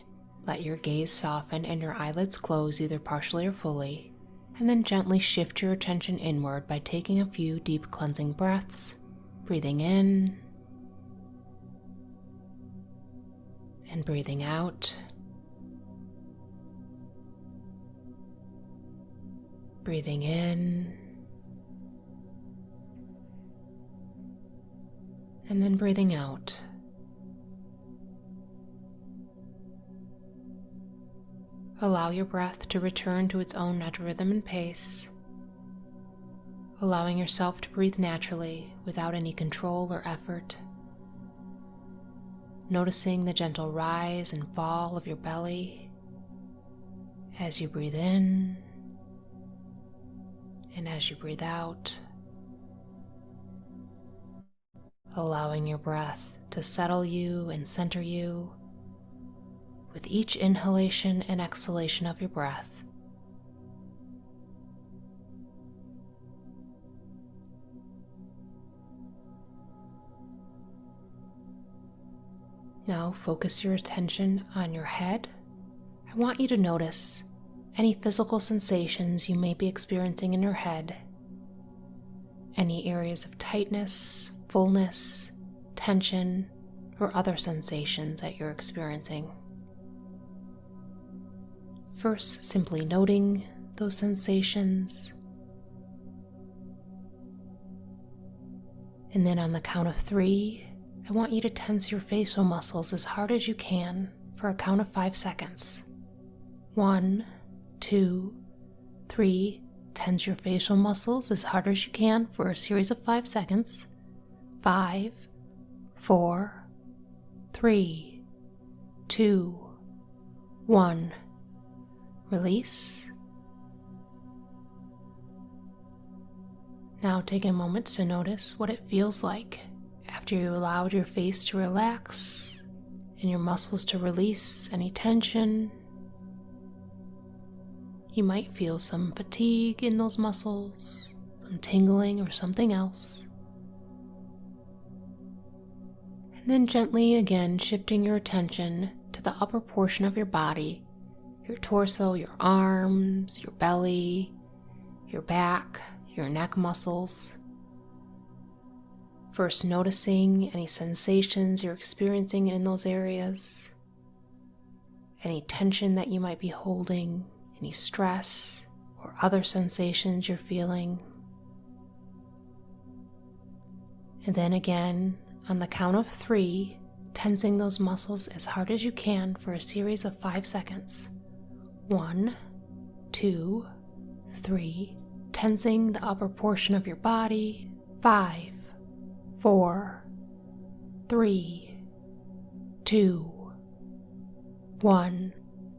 [SPEAKER 4] Let your gaze soften and your eyelids close either partially or fully, and then gently shift your attention inward by taking a few deep cleansing breaths, breathing in and breathing out. Breathing in and then breathing out. Allow your breath to return to its own natural rhythm and pace, allowing yourself to breathe naturally without any control or effort. Noticing the gentle rise and fall of your belly as you breathe in and as you breathe out. Allowing your breath to settle you and center you with each inhalation and exhalation of your breath. Now focus your attention on your head. I want you to notice any physical sensations you may be experiencing in your head, any areas of tightness, fullness, tension, or other sensations that you're experiencing. First, simply noting those sensations, and then on the count of 3, I want you to tense your facial muscles as hard as you can for a count of 5 seconds. 1, 2, 3, tense your facial muscles as hard as you can for a series of 5 seconds. 5, 4, 3, 2, 1. Release. Now take a moment to notice what it feels like after you allowed your face to relax and your muscles to release any tension. You might feel some fatigue in those muscles, some tingling or something else. And then gently again shifting your attention to the upper portion of your body, your torso, your arms, your belly, your back, your neck muscles. First noticing any sensations you're experiencing in those areas, any tension that you might be holding, any stress or other sensations you're feeling. And then again, on the count of 3, tensing those muscles as hard as you can for a series of 5 seconds. 1, 2, 3, tensing the upper portion of your body. 5, 4, 3, 2, 1.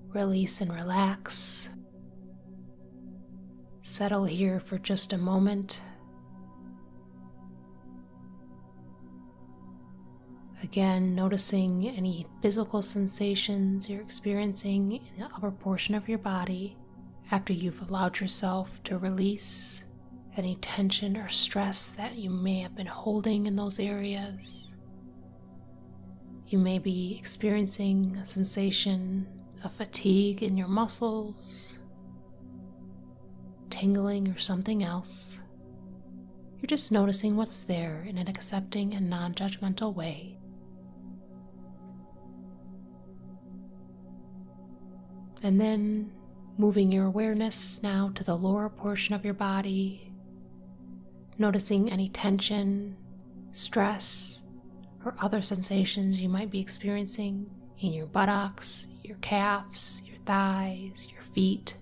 [SPEAKER 4] Release and relax. Settle here for just a moment. Again, noticing any physical sensations you're experiencing in the upper portion of your body after you've allowed yourself to release any tension or stress that you may have been holding in those areas. You may be experiencing a sensation of fatigue in your muscles, tingling, or something else. You're just noticing what's there in an accepting and non-judgmental way. And then moving your awareness now to the lower portion of your body, noticing any tension, stress, or other sensations you might be experiencing in your buttocks, your calves, your thighs, your feet.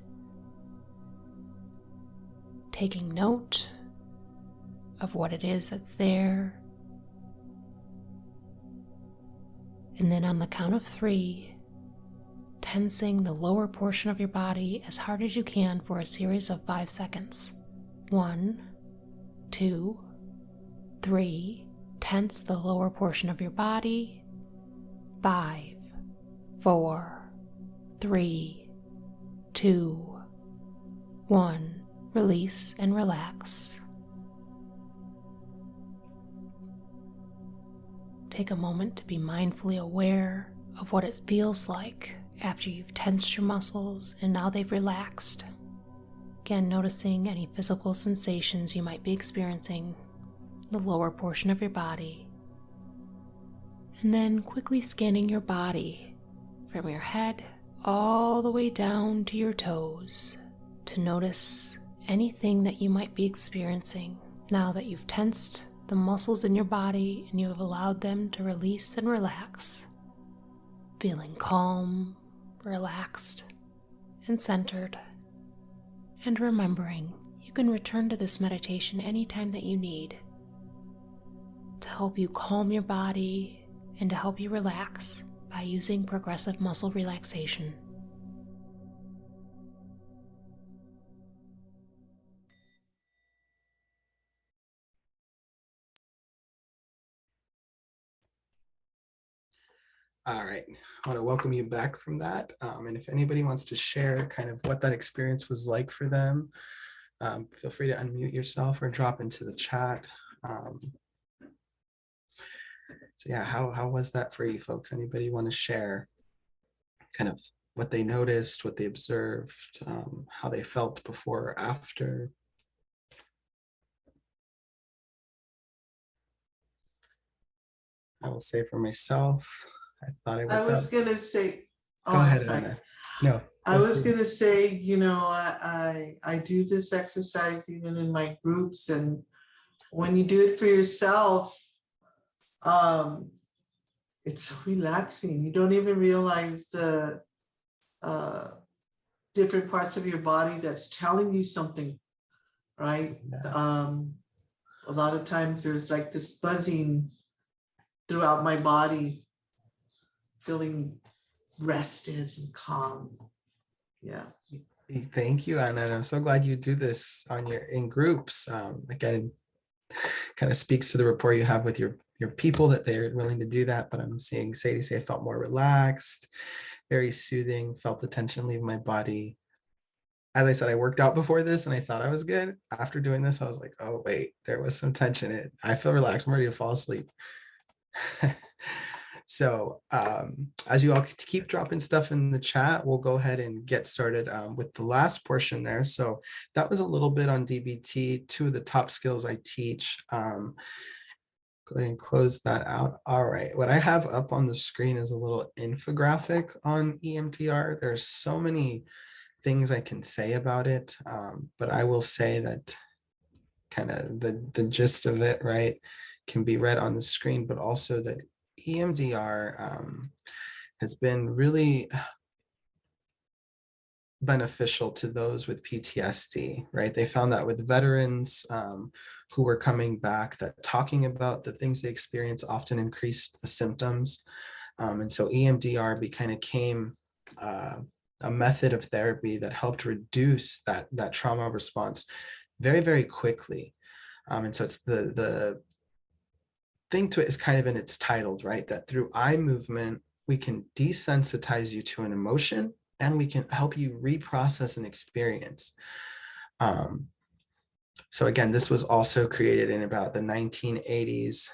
[SPEAKER 4] Taking note of what it is that's there. And then on the count of 3, tensing the lower portion of your body as hard as you can for a series of 5 seconds. 1, 2, 3. Tense the lower portion of your body. 5, 4, 3, 2, 1. Release and relax. Take a moment to be mindfully aware of what it feels like after you've tensed your muscles and now they've relaxed. Again, noticing any physical sensations you might be experiencing in the lower portion of your body. And then quickly scanning your body from your head all the way down to your toes to notice anything that you might be experiencing now that you've tensed the muscles in your body and you have allowed them to release and relax. Feeling calm, relaxed, and centered. And remembering you can return to this meditation anytime that you need to help you calm your body and to help you relax by using progressive muscle relaxation.
[SPEAKER 1] All right, I want to welcome you back from that. And if anybody wants to share kind of what that experience was like for them, feel free to unmute yourself or drop into the chat. So yeah, how was that for you folks? Anybody want to share kind of what they noticed, what they observed, how they felt before or after? I will say for myself, I thought
[SPEAKER 5] I was going to say,
[SPEAKER 1] Go ahead,
[SPEAKER 5] sorry.
[SPEAKER 1] Anna. No.
[SPEAKER 5] I was going to say, you know, I do this exercise even in my groups, and when you do it for yourself, it's so relaxing. You don't even realize the different parts of your body that's telling you something, right?
[SPEAKER 1] Yeah.
[SPEAKER 5] A lot of times there's like this buzzing throughout my body, feeling rested and calm. Yeah.
[SPEAKER 1] Thank you, Anna. And I'm so glad you do this in groups. Again, kind of speaks to the rapport you have with your people that they're willing to do that. But I'm seeing Sadie say I felt more relaxed, very soothing, felt the tension leave my body. As I said, I worked out before this and I thought I was good. After doing this, I was like, oh, wait, there was some tension in it. I feel relaxed. I'm ready to fall asleep. So as you all keep dropping stuff in the chat, we'll go ahead and get started with the last portion there. So that was a little bit on DBT, 2 of the top skills I teach. Go ahead and close that out. All right, what I have up on the screen is a little infographic on EMDR. There's so many things I can say about it, but I will say that kind of the gist of it, right, can be read on the screen, but also that EMDR has been really beneficial to those with PTSD, right? They found that with veterans who were coming back, that talking about the things they experience often increased the symptoms. And so EMDR became a method of therapy that helped reduce that trauma response very, very quickly. And so it's the thing to it is kind of in its title, right? That through eye movement, we can desensitize you to an emotion and we can help you reprocess an experience. So again, this was also created in about the 1980s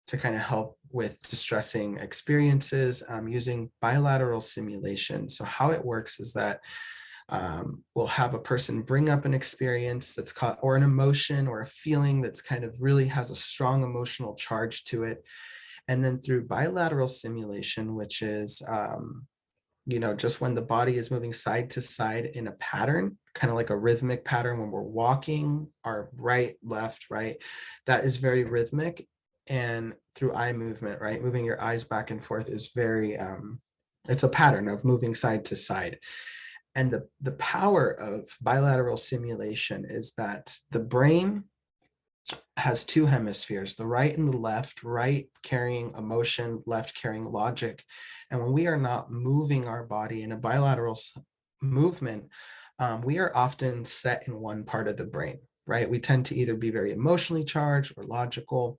[SPEAKER 1] to kind of help with distressing experiences using bilateral simulation. So how it works is that we'll have a person bring up an experience that's caught, or an emotion or a feeling that's kind of really has a strong emotional charge to it. And then through bilateral simulation, which is, just when the body is moving side to side in a pattern, kind of like a rhythmic pattern when we're walking, our right, left, right, that is very rhythmic. And through eye movement, right, moving your eyes back and forth is very, it's a pattern of moving side to side. And the power of bilateral simulation is that the brain has two hemispheres, the right and the left, right carrying emotion, left carrying logic. And when we are not moving our body in a bilateral movement, we are often set in one part of the brain, right? We tend to either be very emotionally charged or logical.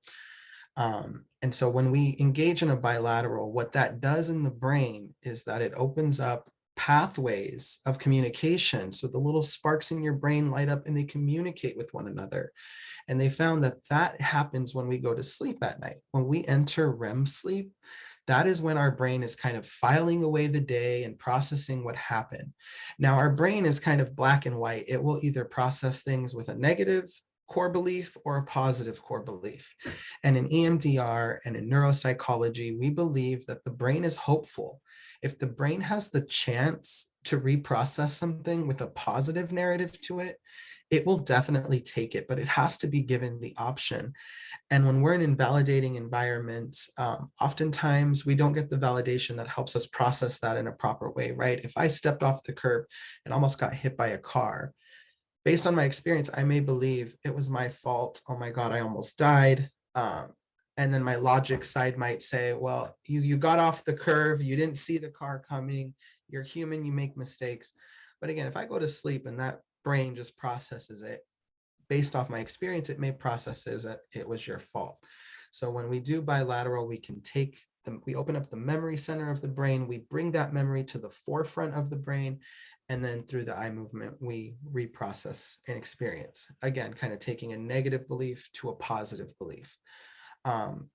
[SPEAKER 1] And so when we engage in a bilateral, what that does in the brain is that it opens up pathways of communication. So the little sparks in your brain light up and they communicate with one another. And they found that that happens when we go to sleep at night. When we enter REM sleep, that is when our brain is kind of filing away the day and processing what happened. Now, our brain is kind of black and white. It will either process things with a negative core belief or a positive core belief. And in EMDR and in neuropsychology, we believe that the brain is hopeful. If the brain has the chance to reprocess something with a positive narrative to it, it will definitely take it, but it has to be given the option. And when we're in invalidating environments, oftentimes we don't get the validation that helps us process that in a proper way, right? If I stepped off the curb and almost got hit by a car, based on my experience, I may believe it was my fault. Oh my God, I almost died. And then my logic side might say, well, you got off the curve, you didn't see the car coming, you're human, you make mistakes. But again, if I go to sleep and that brain just processes it, based off my experience, it may process as that it was your fault. So when we do bilateral, we can take them, we open up the memory center of the brain, we bring that memory to the forefront of the brain, and then through the eye movement, we reprocess an experience. Again, kind of taking a negative belief to a positive belief.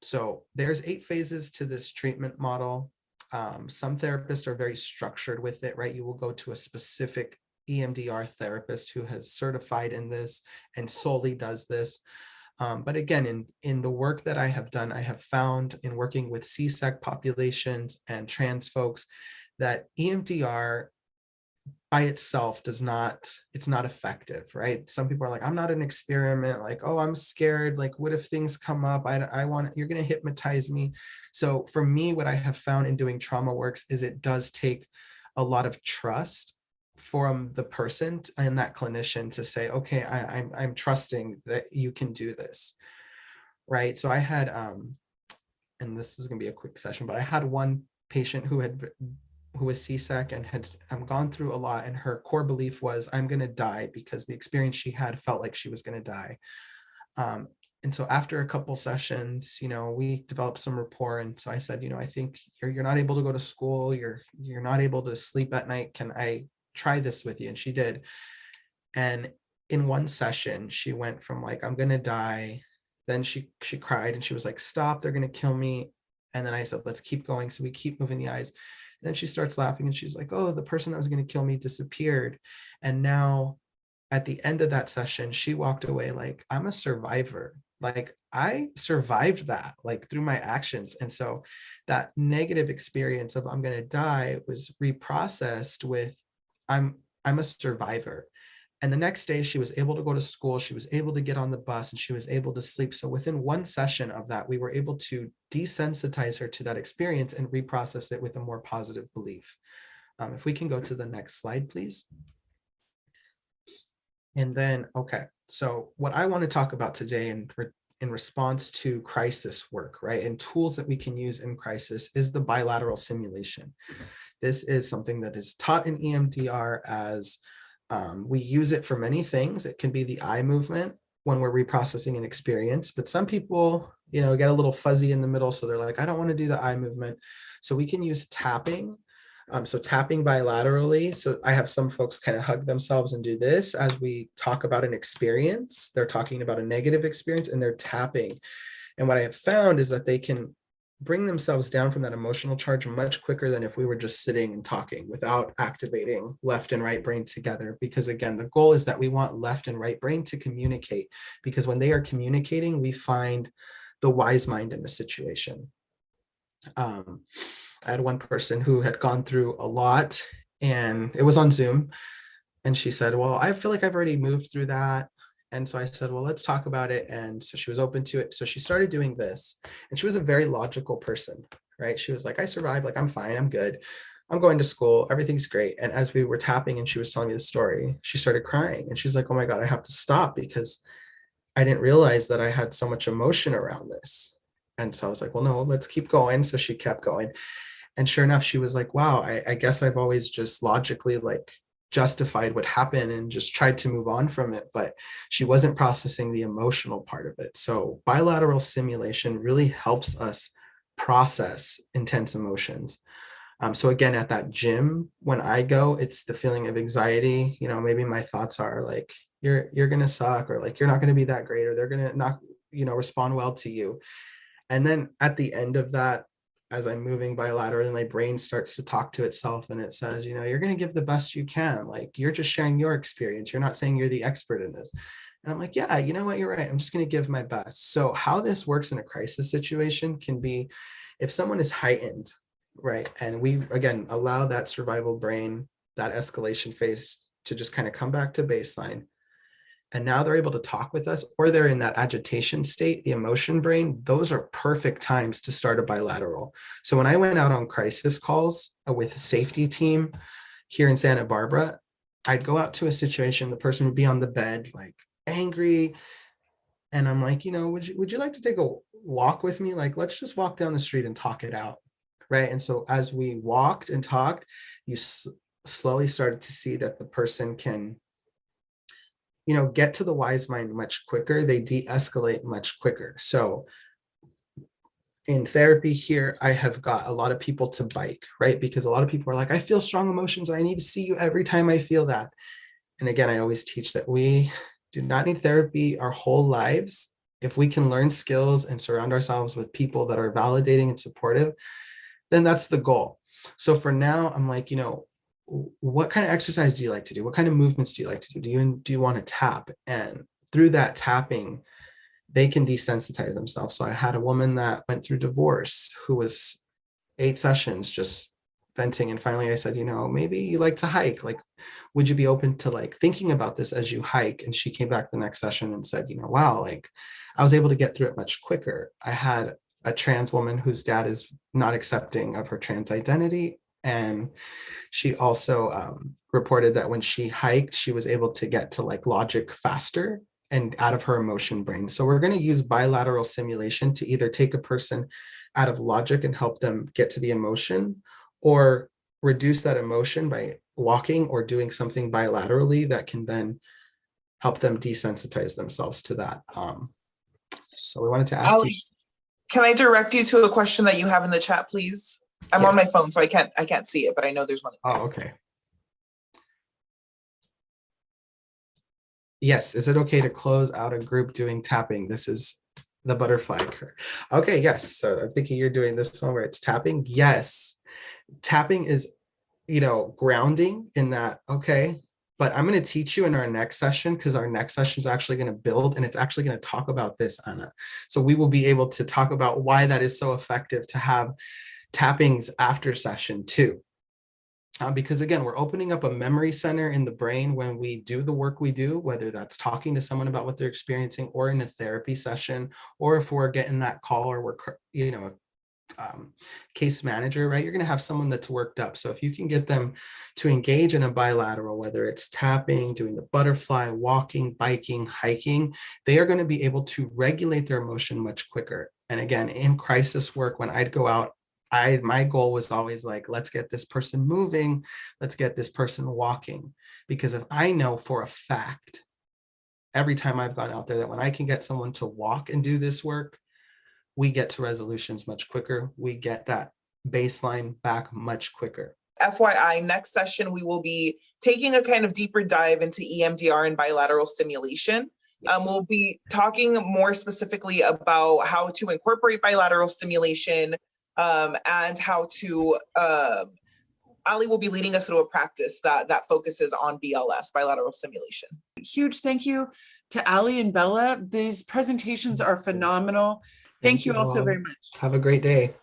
[SPEAKER 1] So there's 8 phases to this treatment model. Some therapists are very structured with it, right? You will go to a specific EMDR therapist who has certified in this and solely does this. But again, in the work that I have done, I have found in working with CSEC populations and trans folks that EMDR by itself it's not effective, right? Some people are like, I'm not an experiment, like, oh, I'm scared, like, what if things come up, you're going to hypnotize me. So for me, what I have found in doing trauma works is it does take a lot of trust from the person and that clinician to say, okay, I'm trusting that you can do this, right? So I had, and this is going to be a quick session, but I had one patient who was CSEC and had gone through a lot, and her core belief was, I'm going to die, because the experience she had felt like she was going to die. And so after a couple sessions, we developed some rapport. And so I said, I think you're not able to go to school. You're not able to sleep at night. Can I try this with you? And she did. And in one session, she went from like, I'm going to die. Then she cried and she was like, stop, they're going to kill me. And then I said, let's keep going. So we keep moving the eyes. And then she starts laughing and she's like, oh, the person that was going to kill me disappeared. And now at the end of that session, she walked away like, I'm a survivor. Like, I survived that, like, through my actions. And so that negative experience of I'm going to die was reprocessed with I'm a survivor. And the next day she was able to go to school, she was able to get on the bus, and she was able to sleep. So within one session of that, we were able to desensitize her to that experience and reprocess it with a more positive belief. If we can go to the next slide, please. And then, okay, so what I want to talk about today in response to crisis work, right, and tools that we can use in crisis is the bilateral simulation. This is something that is taught in EMDR as we use it for many things. It can be the eye movement when we're reprocessing an experience, but some people, get a little fuzzy in the middle. So they're like, I don't want to do the eye movement. So we can use tapping. So tapping bilaterally. So I have some folks kind of hug themselves and do this as we talk about an experience. They're talking about a negative experience and they're tapping. And what I have found is that they can bring themselves down from that emotional charge much quicker than if we were just sitting and talking without activating left and right brain together. Because again, the goal is that we want left and right brain to communicate, because when they are communicating, we find the wise mind in the situation. I had one person who had gone through a lot, and it was on Zoom. And she said, well, I feel like I've already moved through that. And so I said, well, let's talk about it. And so she was open to it. So she started doing this, and she was a very logical person, right? She was like, I survived, like, I'm fine, I'm good. I'm going to school, everything's great. And as we were tapping and she was telling me the story, she started crying. And she's like, oh my God, I have to stop because I didn't realize that I had so much emotion around this. And so I was like, well, no, let's keep going. So she kept going. And sure enough, she was like, wow, I guess I've always just logically like justified what happened and just tried to move on from it, but she wasn't processing the emotional part of it. So bilateral simulation really helps us process intense emotions. So again, at that gym, when I go, it's the feeling of anxiety. You know, maybe my thoughts are like, you're gonna suck, or like, you're not gonna be that great, or they're gonna not, you know, respond well to you. And then at the end of that, as I'm moving bilaterally, my brain starts to talk to itself and it says, you know, you're going to give the best you can. Like, you're just sharing your experience. You're not saying you're the expert in this. And I'm like, yeah, you know what? You're right. I'm just going to give my best. So how this works in a crisis situation can be if someone is heightened, right? And we, again, allow that survival brain, that escalation phase to just kind of come back to baseline. And now they're able to talk with us, or they're in that agitation state, the emotion brain. Those are perfect times to start a bilateral. So when I went out on crisis calls with a safety team here in Santa Barbara, I'd go out to a situation, the person would be on the bed, like angry. And I'm like, you know, would you like to take a walk with me? Like, let's just walk down the street and talk it out. Right. And so as we walked and talked, you slowly started to see that the person can, you know, get to the wise mind much quicker. They de-escalate much quicker. So in therapy here, I have got a lot of people to bike, right? Because a lot of people are like, I feel strong emotions. I need to see you every time I feel that. And again, I always teach that we do not need therapy our whole lives. If we can learn skills and surround ourselves with people that are validating and supportive, then that's the goal. So for now, I'm like, you know, what kind of exercise do you like to do? What kind of movements do you like to do? Do you want to tap? And through that tapping, they can desensitize themselves. So I had a woman that went through divorce who was 8 sessions just venting. And finally I said, you know, maybe you like to hike. Like, would you be open to like thinking about this as you hike? And she came back the next session and said, you know, wow, like I was able to get through it much quicker. I had a trans woman whose dad is not accepting of her trans identity. And she also reported that when she hiked, she was able to get to like logic faster and out of her emotion brain. So we're going to use bilateral simulation to either take a person out of logic and help them get to the emotion, or reduce that emotion by walking or doing something bilaterally that can then help them desensitize themselves to that. So we wanted to ask
[SPEAKER 2] Ali,
[SPEAKER 1] you.
[SPEAKER 2] can I direct you to a question that you have in the chat, please? I'm
[SPEAKER 1] Yes.
[SPEAKER 2] on my phone, so I can't see it, but I know there's one.
[SPEAKER 1] Oh, okay. Yes, is it okay to close out a group doing tapping? This is the butterfly curve. Okay, yes. So I'm thinking you're doing this one where it's tapping. Yes. Tapping is, you know, grounding in that. Okay. But I'm going to teach you in our next session, because our next session is actually going to build, and it's actually going to talk about this, Anna. So we will be able to talk about why that is so effective to have tappings after session 2. Because again, we're opening up a memory center in the brain when we do the work we do, whether that's talking to someone about what they're experiencing, or in a therapy session, or if we're getting that call, or we're, you know, case manager, right? You're going to have someone that's worked up. So if you can get them to engage in a bilateral, whether it's tapping, doing the butterfly, walking, biking, hiking, they are going to be able to regulate their emotion much quicker. And again, in crisis work, when I'd go out, my goal was always like, let's get this person moving, let's get this person walking. Because if I know for a fact, every time I've gone out there, that when I can get someone to walk and do this work, we get to resolutions much quicker. We get that baseline back much quicker.
[SPEAKER 2] FYI, next session, we will be taking a kind of deeper dive into EMDR and bilateral stimulation. We'll be talking more specifically about how to incorporate bilateral stimulation and how to, Ali will be leading us through a practice that focuses on BLS, bilateral stimulation.
[SPEAKER 3] Huge thank you to Ali and Bella. These presentations are phenomenal. Thank you all so very much.
[SPEAKER 1] Have a great day.